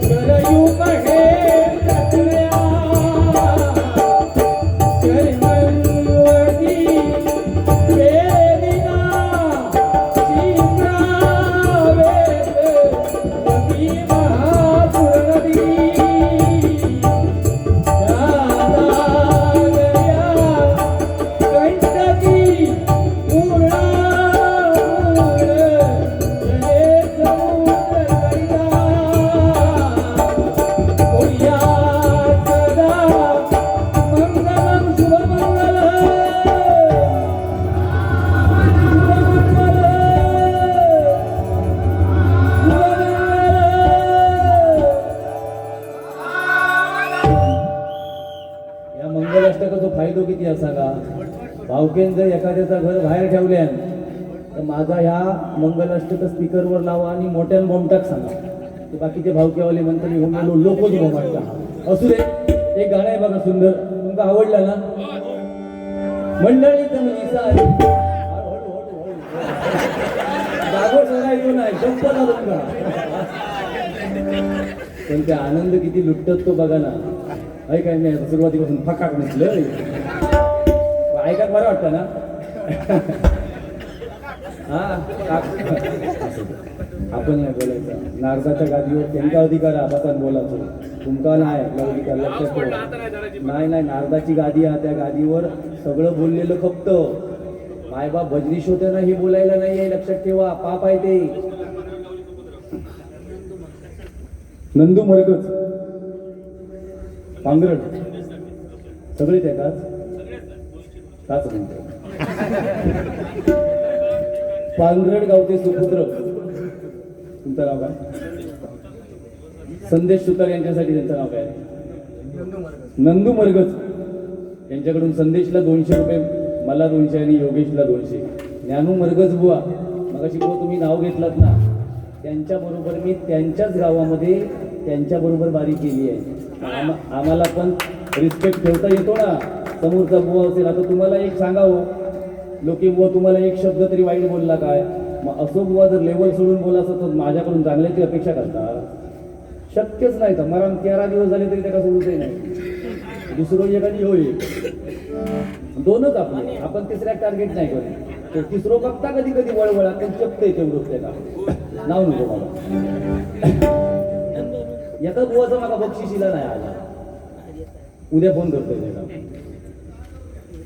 सरयू बहे सतया शर्मवती वेदिका फायदो किती असा का? भावकेन जर एखाद्याचा घर बाहेर ठेवल्यान तर माझा ह्या मंगलाष्टक स्पीकरवर लावा आणि मोठ्यान बोमटाक सांगा. ते बाकीचे भावकेवाले म्हणतात मी होमेलो लोकच बोमाटता. असू दे, एक गाणं आहे बघा सुंदर, तुमका आवडला ना? मंडळी जमली सारी जागो सोडायचो नाही गप्पा तुमका. पण ते आनंद किती लुटतात तो बघा ना. ऐक काय नाही सुरुवातीपासून फकाक नसलं ऐकायला बरं वाटतं ना. हा आपण नाही बोलायचं. नारदाच्या गादीवर त्यांचा अधिकार आबासान बोलायचो, तुमका नाही अधिकार. लक्षात ठेवा. नाही नाही नारदाची गादी आहे, त्या गादीवर सगळं बोललेलं फक्त मायबाप भजनीश होते ना, हे बोलायला नाही आहे. लक्षात ठेवा, पाप आहे ते. नंदू मरगज पांगरड सगळे त्या काच म्हणते. पांगरड गावचे सुपुत्र, तुमचं नाव काय? संदेश सुतार यांच्यासाठी त्यांचं नाव काय? नंदू मरगज. यांच्याकडून संदेशला 200 रुपये, मला 200 आणि योगेशला 200. ज्ञानू मरगज बुवा मगाशी बुवा तुम्ही नाव घेतलात ना, त्यांच्याबरोबर मी त्यांच्याच गावामध्ये त्यांच्याबरोबर बारी केली आहे. आम्हाला पण रिस्पेक्ट ठेवता येतो ना. समोरचा बुवा असेल, आता तुम्हाला एक सांगावं, लोके बुवा तुम्हाला एक शब्द तरी वाईट बोलला काय, मग असो बुवा जर लेवल सोडून बोला असं तर माझ्याकडून चांगल्याची अपेक्षा करतात. शक्यच नाही. तर मला 13 दिवस झाले तरी त्याला सोडूचही नाही. दुसरं एखादी होईल, 2च आपले, आपण 3ऱ्या टार्गेट नाही करत. तर 3रं बघता कधी कधी वळवळा पण चपतंय तेवढंच त्याला नाव नको मला. एका बुवाचा मला बक्षिशीला नाही आला, उद्या फोन करतोय त्याला.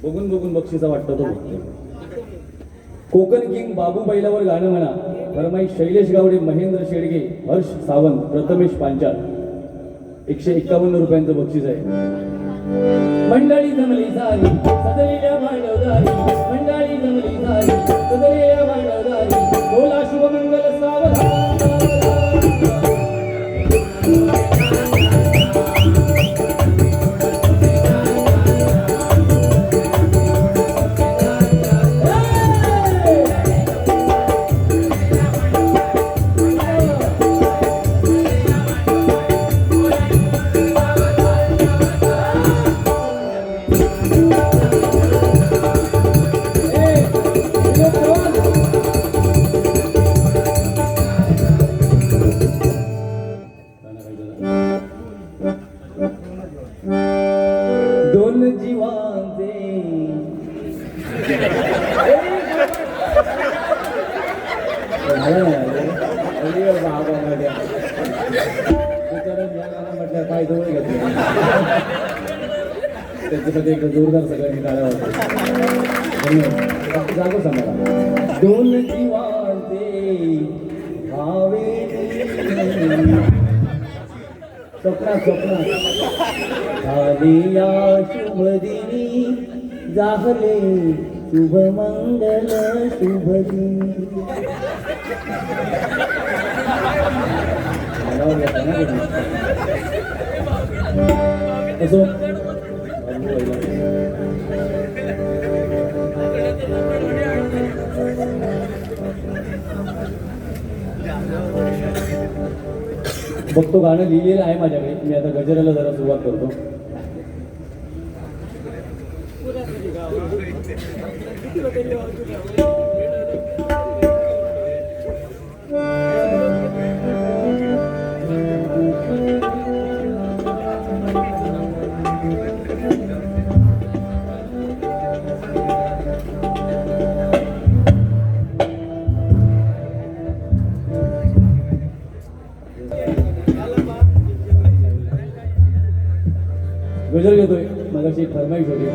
बघून बघून बक्षिसा वाटतं तो बघतोय. कोकण किंग बाबू बैलावर गाणं म्हणा. फरमाईश शैलेश गावडे, महेंद्र शेडगे, हर्ष सावंत, प्रथमेश पांचाळ. 151 रुपयांचं बक्षीस आहे. मंडळी जमली सारी सदलेल्या भांडवदारी, मंडळी जमली सारी सदलेल्या भांडवदारी, बोला शुभमंगल सावधान. दोन जीवांचे म्हटलं काय जवळ घेतलं त्याच्यामध्ये एक जोरदार सगळ्यांनी काढा होता जागो सांगा दोन जीवांचे भावे स्वप्नात झाले या शुभ दिनी जाहले शुभ मंगल शुभ दिनी असो बघतो गाणं लिहिलेलं आहे माझ्याकडे मी आता गजराला जरा सुरुवात करतो गजर घेतोय मगाशी एक फरमाईश होती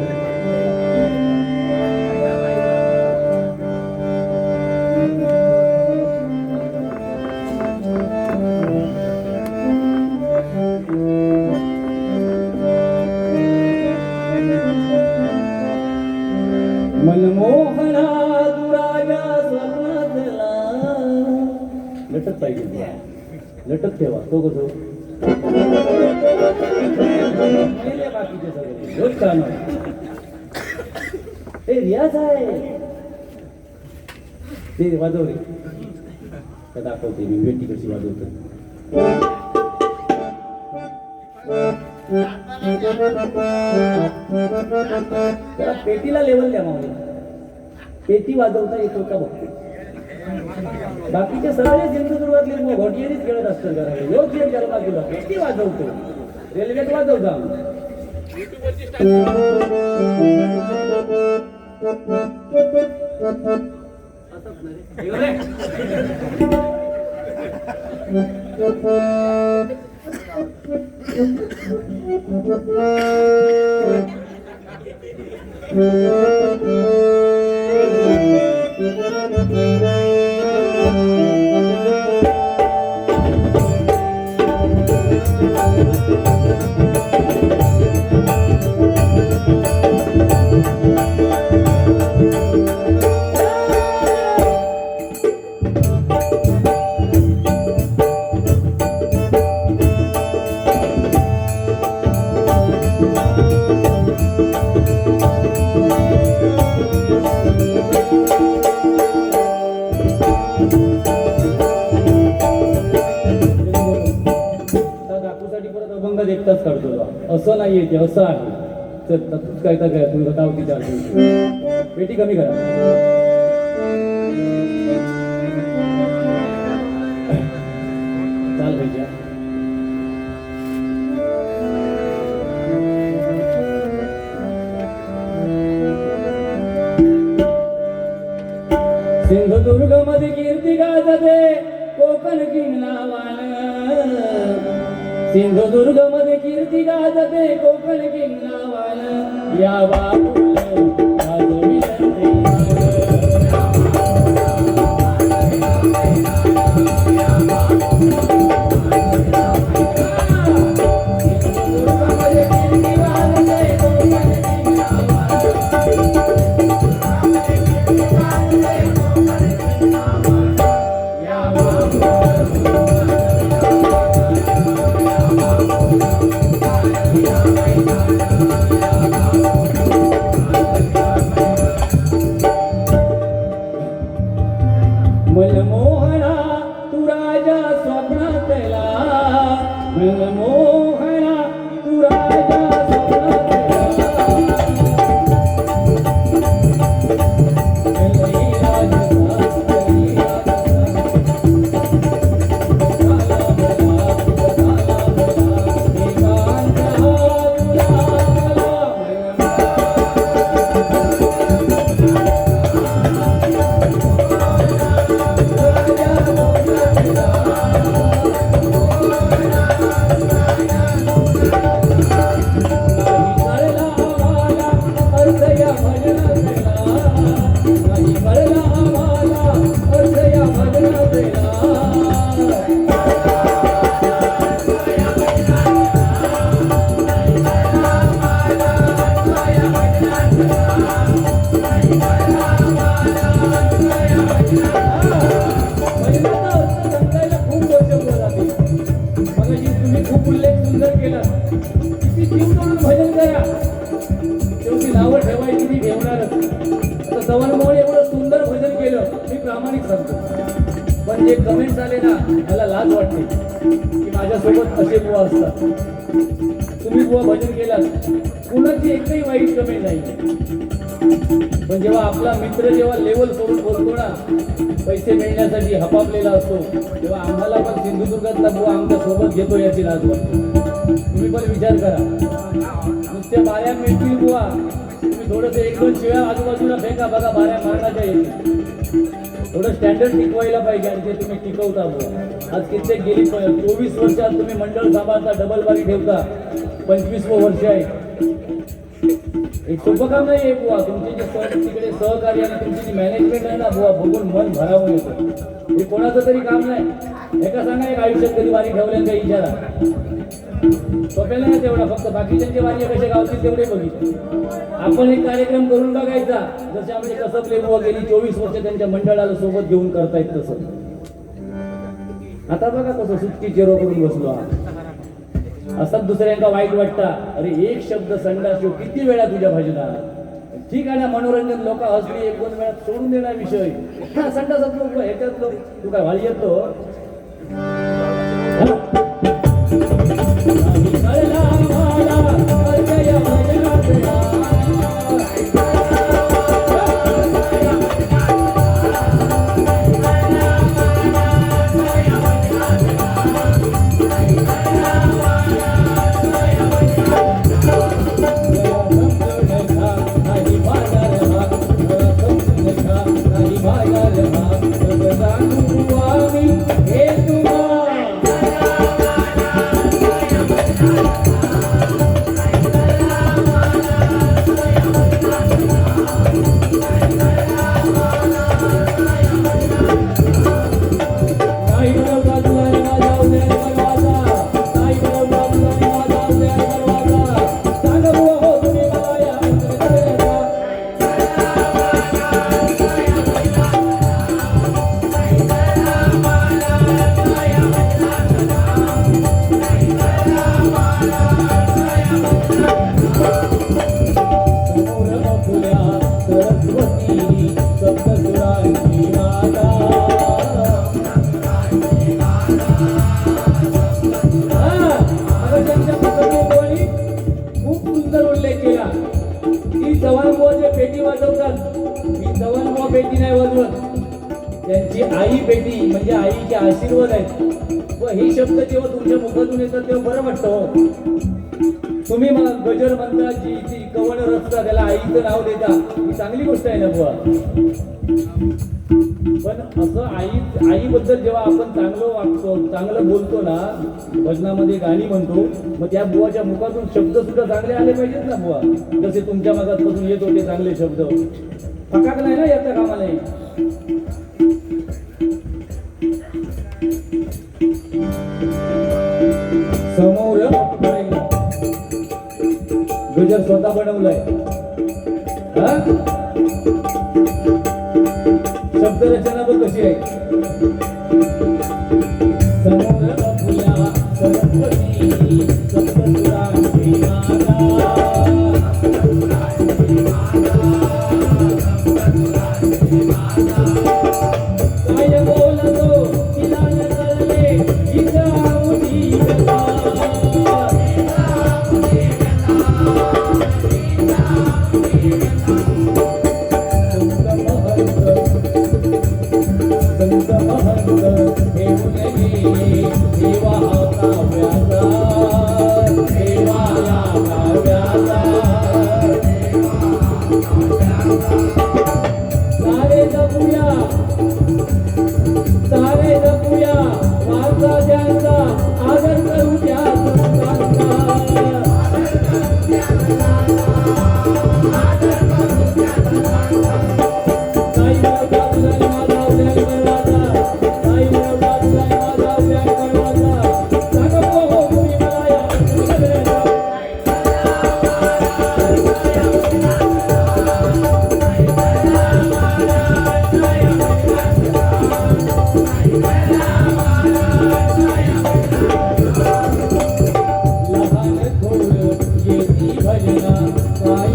मनमोहना दुराव्या स्वप्नातला लटत पाहिजे लटत ठेवा तो कसं बाकीचे सगळे रोज काम हे रियाज आहे ते वाजव रे त्या दाखवते मी वेटी कशी वाजवतो त्याला पेटीला लेवल द्या मावली पेटी वाजवता येतो का बघते बाकीचे सगळे सिंधुदुर्गातले घोटियारीच खेळत असतात घराकडे योग खेळ त्याला बाजूला पेटी वाजवतो रेल्वेत वाजवता एकटाच काढतो असं नाहीये ते असं आहे चल तूच काय तर काय तुझं गाव तिच्या पेटी कमी करा चाल पाहिजे सिंधुदुर्ग मध्ये कीर्ती गाजते कोकण किंगलावान सिंधुदुर्ग मध्ये कीर्ती गाजते कोकण किंगलावान या बाबूल जीव तोडून भजन करा. शेवटी नावं ठेवायची ती ठेवणारच. आता चव्हाणमुळे एवढं सुंदर भजन केलं मी प्रामाणिक सांगतो. पण जे कमेंट्स आले ना मला लाज वाटते की माझ्यासोबत असे बुवा असतात. तुम्ही बुवा भजन केलात कुणाची एकही वाईट कमेंट नाही. पण जेव्हा आपला मित्र जेव्हा लेवल सोडून बोलतो ना पैसे मिळण्यासाठी हपापलेला असतो तेव्हा आम्हाला पण सिंधुदुर्गातला बुवा आमच्या सोबत घेतो याची लाज वाटते. तुम्ही पण विचार करा. नुसत्या बाऱ्या मिळतील बुवा तुम्ही थोडंसं एक दोन शिव्या आजूबाजूला फेका बघा बाऱ्या मारण्याच्या येतील. थोडं स्टँडर्ड टिकवायला पाहिजे आणि ते तुम्ही टिकवता बुवा. आज कित्येक गेली 24 वर्षात तुम्ही मंडळ सांभाळता डबल बारी ठेवता 25वं वर्ष आहे. एक सोपं काम नाही आहे बुवा. तुमचे जे तिकडे सहकार्य आणि तुमची जी मॅनेजमेंट आहे ना बुवा बघून मन भरावून येतं. हे कोणाचं तरी काम नाही. एका सांगा एक आयुष्यात कधी वारी ठेवल्या काही विचारा. सोप्याला नाही तेवढा फक्त बाकीच्यांचे वारी कसे गावतील तेवढे बघितले. आपण एक कार्यक्रम करून बघायचा जसे आमचे कसबले बुवा गेली 24 वर्ष त्यांच्या मंडळाला सोबत घेऊन करतायत तसं. आता बघा कसं सुट्टी चेरो करून बसलो असं दुसऱ्यांका वाईट वाटता. अरे एक शब्द संडास किती वेळा तुझ्या भजनात ठीक आहे ना. मनोरंजन लोक हसली एक दोन वेळा सोडून देणार विषय. हा संडासात लोक ह्याच्यात लोक तू काय वाली येतो. पेटी वाजवतात ही चव्हाणमुळे पेटी नाही वाजवत. त्यांची आई पेटी म्हणजे आईचे आशीर्वाद आहेत. व हे शब्द जेव्हा तुमच्या मुखातून येतात तेव्हा बरं वाटतं. तुम्ही मला गजर म्हणता जी कवण रचता त्याला आईचं नाव देता ही चांगली गोष्ट आहे ना बुवा. पण असं आईबद्दल जेव्हा आपण चांगलं वागतो चांगलं बोलतो ना भजनामध्ये गाणी म्हणतो मग त्या बुवाच्या मुखातून शब्द सुद्धा चांगले आले पाहिजेत ना बुवा. जसे तुमच्या मगातपासून येत होते चांगले शब्द. फकाक नाही ना याचा कामाला नाही. समोर गजर स्वतः बनवलाय. शब्दरचना बघ कशी आहे. समोर फुला सरस्वती सप्तसुरांची काय बोलतो तिला न कळले हिचा आवडी संत महंत हे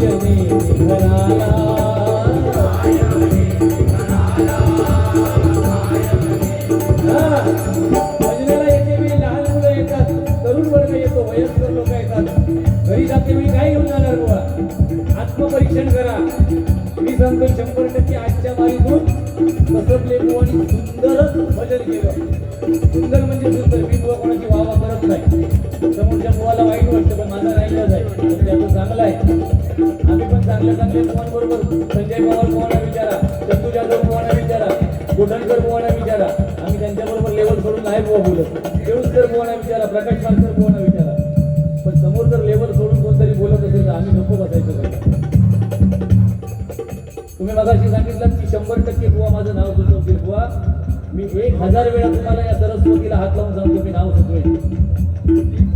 ने घराला भजनाला येते वेळी लहान मुलं येतात, तरुण वर्ग येतो, वयस्कर लोक येतात. घरी जाते वेळी काय घेऊन जाणार बुवा? आत्मपरीक्षण करा. मी सांगतो 100% आजच्या वारीतून कसबले बुवानी सुंदरच भजन केलं. सुंदर म्हणजे सुंदर. मी बुवा कोणाची वावा करत नाही. समोरच्या बुवाला वाईट वाटतं, पण माझा नाईलाज आहे. पण त्याचं चांगलं आहे. आम्ही पण चांगल्या बुवांबरोबर संजय पवार बुवांना विचारा, चंदू जाधव बुवांना विचारा, कोठणकर बुवांना विचारा. आम्ही त्यांच्याबरोबर लेवल सोडून नाही बुवा बोलत. केळुसकर बुवांना विचारा, प्रकाश मास्तर बुवांना विचारा. पण समोर जर लेवल सोडून कोणतरी बोलत असेल तर आम्ही नको बसायचं का? तुम्ही मगाशी सांगितलं की 100% बुवा माझं नाव सुचवतील. बुवा मी 1000 वेळा तुम्हाला या सरस्वतीला हात लावून सांगतो मी नाव सुचवेन.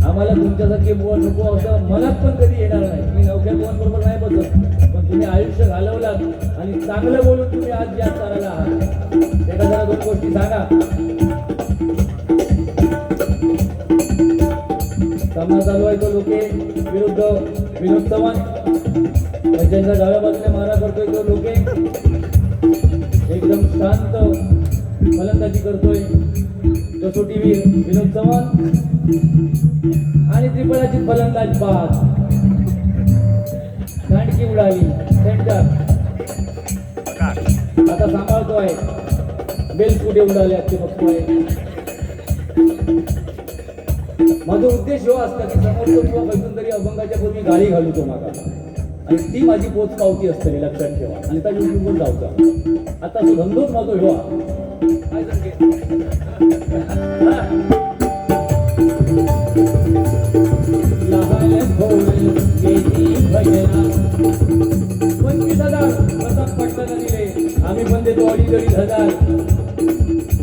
आम्हाला तुमच्यासारखे बुवा नको असं मनात पण कधी येणार नाही. मी नवख्या बुवांबरोबर नाही बसत, पण तुम्ही आयुष्य घालवलात आणि चांगलं बोलून तुम्ही आज या स्तराला आहात. एका जरा 2 गोष्टी सांगा. सामना चालू आहे तो लोके विरुद्ध विनोद चव्हाण. त्यांच्या डाव्या बाजूने मारा करतोय तो लोके. एकदम शांत फलंदाजी करतोय कसोटीवीर विनोद चव्हाण. आणि त्रिफळाची फलंदाज बाद. दांडकी उडाली सेंटर. आता सांभाळतोय. बेल कुठे उडाले ते बघतोय. माझा उद्देश हो असता की समोरचा किंवा बैठून तरी अभंगाच्या पूर्वी गाडी घालतो मागा, आणि ती माझी पोच पावती असते. हे लक्षात ठेवा. आणि त्या युट्यूबवर जाऊचा आता तो धंदोच माझा हो. काय सांगते? लहान भोळी गेली भजना 25,000 प्रताप पाटलांना दिले. आम्ही पण देतो 2,500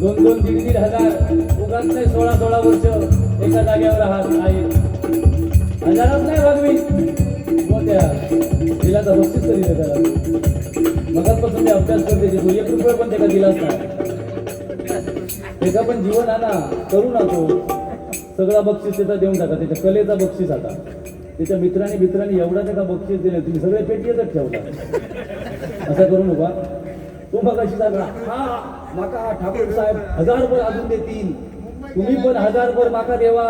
2,000 1,500 उगाच नाही. 16 वर्ष एका जागेवर राहत आहेत. हजारात नाही वागवी मोठ्या तिला तर बक्षीस तरी त्याला. मगाचपासून मी अभ्यास करते. 1 रुपये पण त्याला दिलाच नाही. त्याचा पण जीवन आणा करू ना. तो सगळा बक्षीस त्याचा देऊन टाका. त्याच्या कलेचा बक्षीस आता त्याच्या मित्रांनी एवढा त्याचा बक्षीस दिले. तुम्ही सगळे पेटीतच ठेवता. असं करू नका. तो मगाशी सांगा हा माका ठाकूर साहेब 1000 भर अजून देतील. तुम्ही पण 1000 भर माका देवा.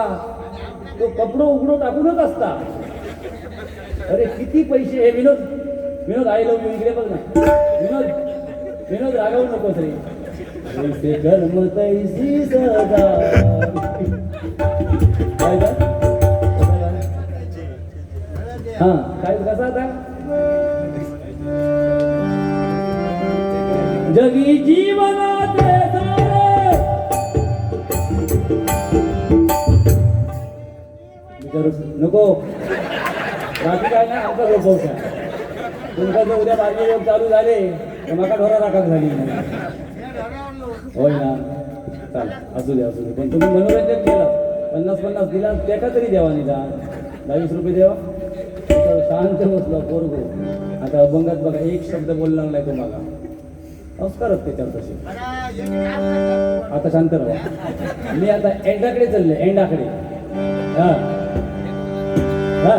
तो कपडो उघडो टाकूनच असता. अरे किती पैसे. हे विनोद आय लव्ह यू. इकडे बघ ना विनोद रागावू नकोस रे. पैसे कर्म तैसी सदा. काय का हा काय कसा आता जगी जीवनाचे सारे. नको बाकी काय नाही. आमचा लोक तुमचा जर उद्या बारके योग चालू झाले तर माका ढोरा राखत झाली. होय ना. चाल असू दे पण तुम्ही मनोरंजन केलं. 50 दिला त्याका तरी द्यावा. निदान 22 रुपये द्यावा. शांत बसलो पोरगो. आता अभंगात बघा एक शब्द बोलला नाही तुम्हाला. संस्कारच त्याच्यावर तसे. आता शांत राहा. मी आता एंडाकडे चालले. एंडाकडे हा हा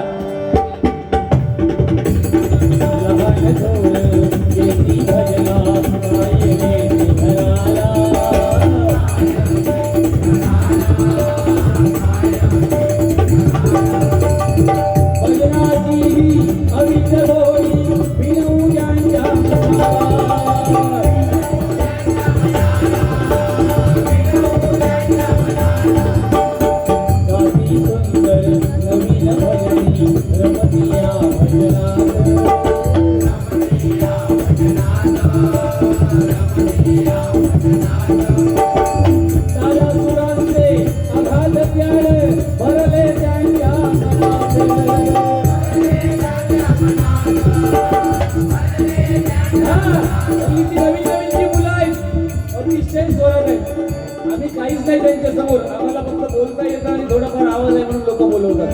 काहीच नाही त्यांच्या समोर. आम्हाला फक्त बोलता येतं आणि थोडाफार आवाज आहे म्हणून लोक बोलवतात.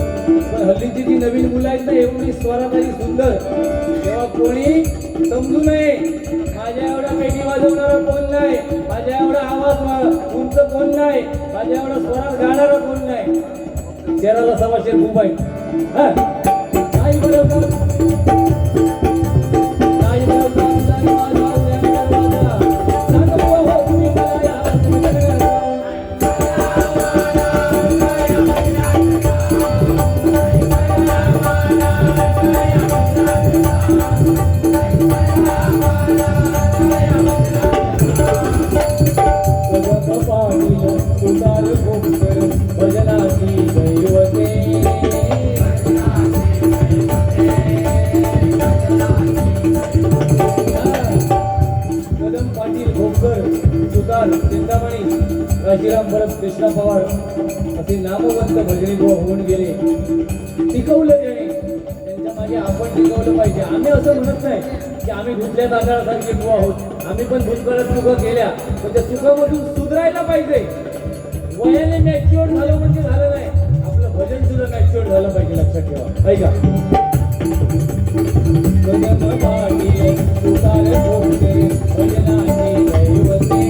पण हल्लीची जी नवीन मुलं आहेत ना एवढी स्वराताई सुंदर. तेव्हा कोणी समजू नये माझ्या एवढा पेटी वाजवणारा कोण नाही. माझ्या एवढा आवाज उंच कोण नाही. माझ्या एवढा स्वरात गाणारा कोण नाही. शहराला 1.25 खूप आहे. हा काही बरोबर काशीराम भरत कृष्णा पवार असे नामवंत भजनी बुवा होऊन गेले. टिकवलं त्याने, त्यांच्या मागे आपण टिकवलं पाहिजे. आम्ही असं म्हणत नाही की आम्ही धुतल्या तांदळासारखे बुवा आहोत. आम्ही पण भूतकाळात चुका केल्या, पण त्या चुकामधून सुधारायला पाहिजे. वयाने मॅच्युअर झालं म्हणजे झालं नाही, आपलं भजन सुद्धा मॅच्युअर झालं पाहिजे. लक्षात ठेवा. ऐका. कदम वाढीले, तुकारे भोगते, भजनाचे दैवते.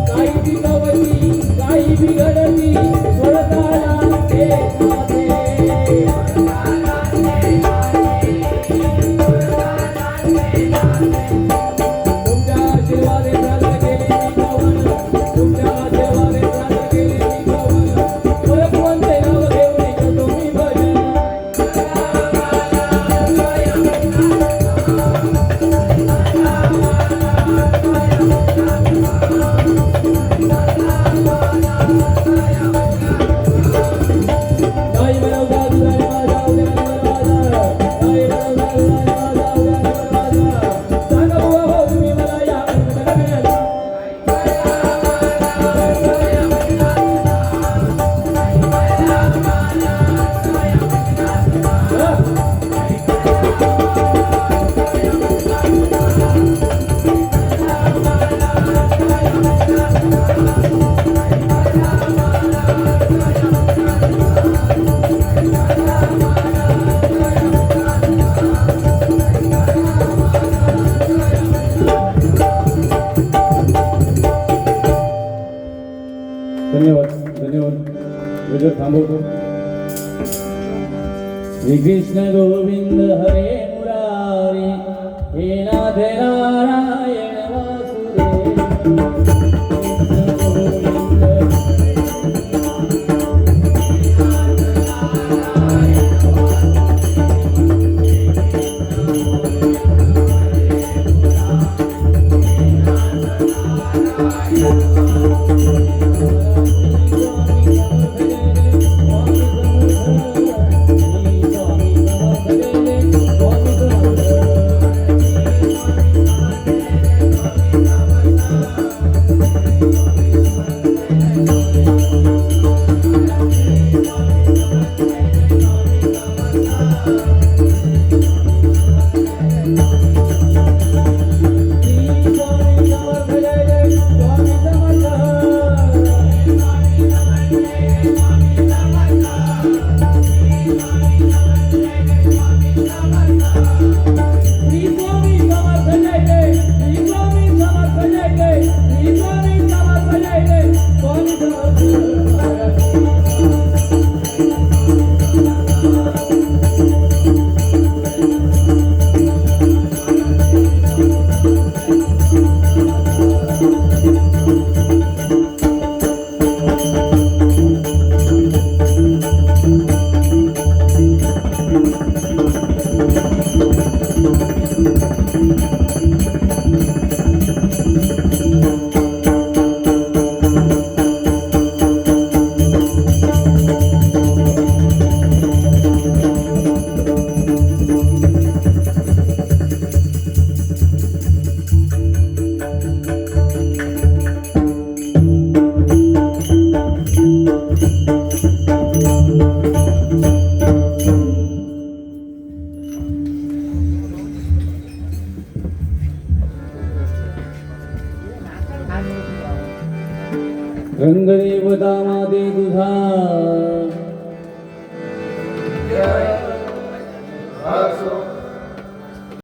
काही बिघडती, काही बिघडती, स्वरताला ते नाथे. तुमच्या आशीर्वादे प्रार्थना केली मी पावन, तुमच्या आशीर्वादे प्रार्थना केली मी पावन. परमवंते नाव घेऊन करतो मी भजन. काही बनवता दुधाने माझा उद्याने माझा, काही बनवता दुधाने माझा उद्याने माझा. सांगा बुवा हो तुम्ही मला या अंतराळात. धन्यवाद धन्यवाद. वेळ थांबवतो. श्री कृष्ण गोविंद हरे मुरारी, हे नाथ नारायण वासुदेव. रंगदेवता माते तुझा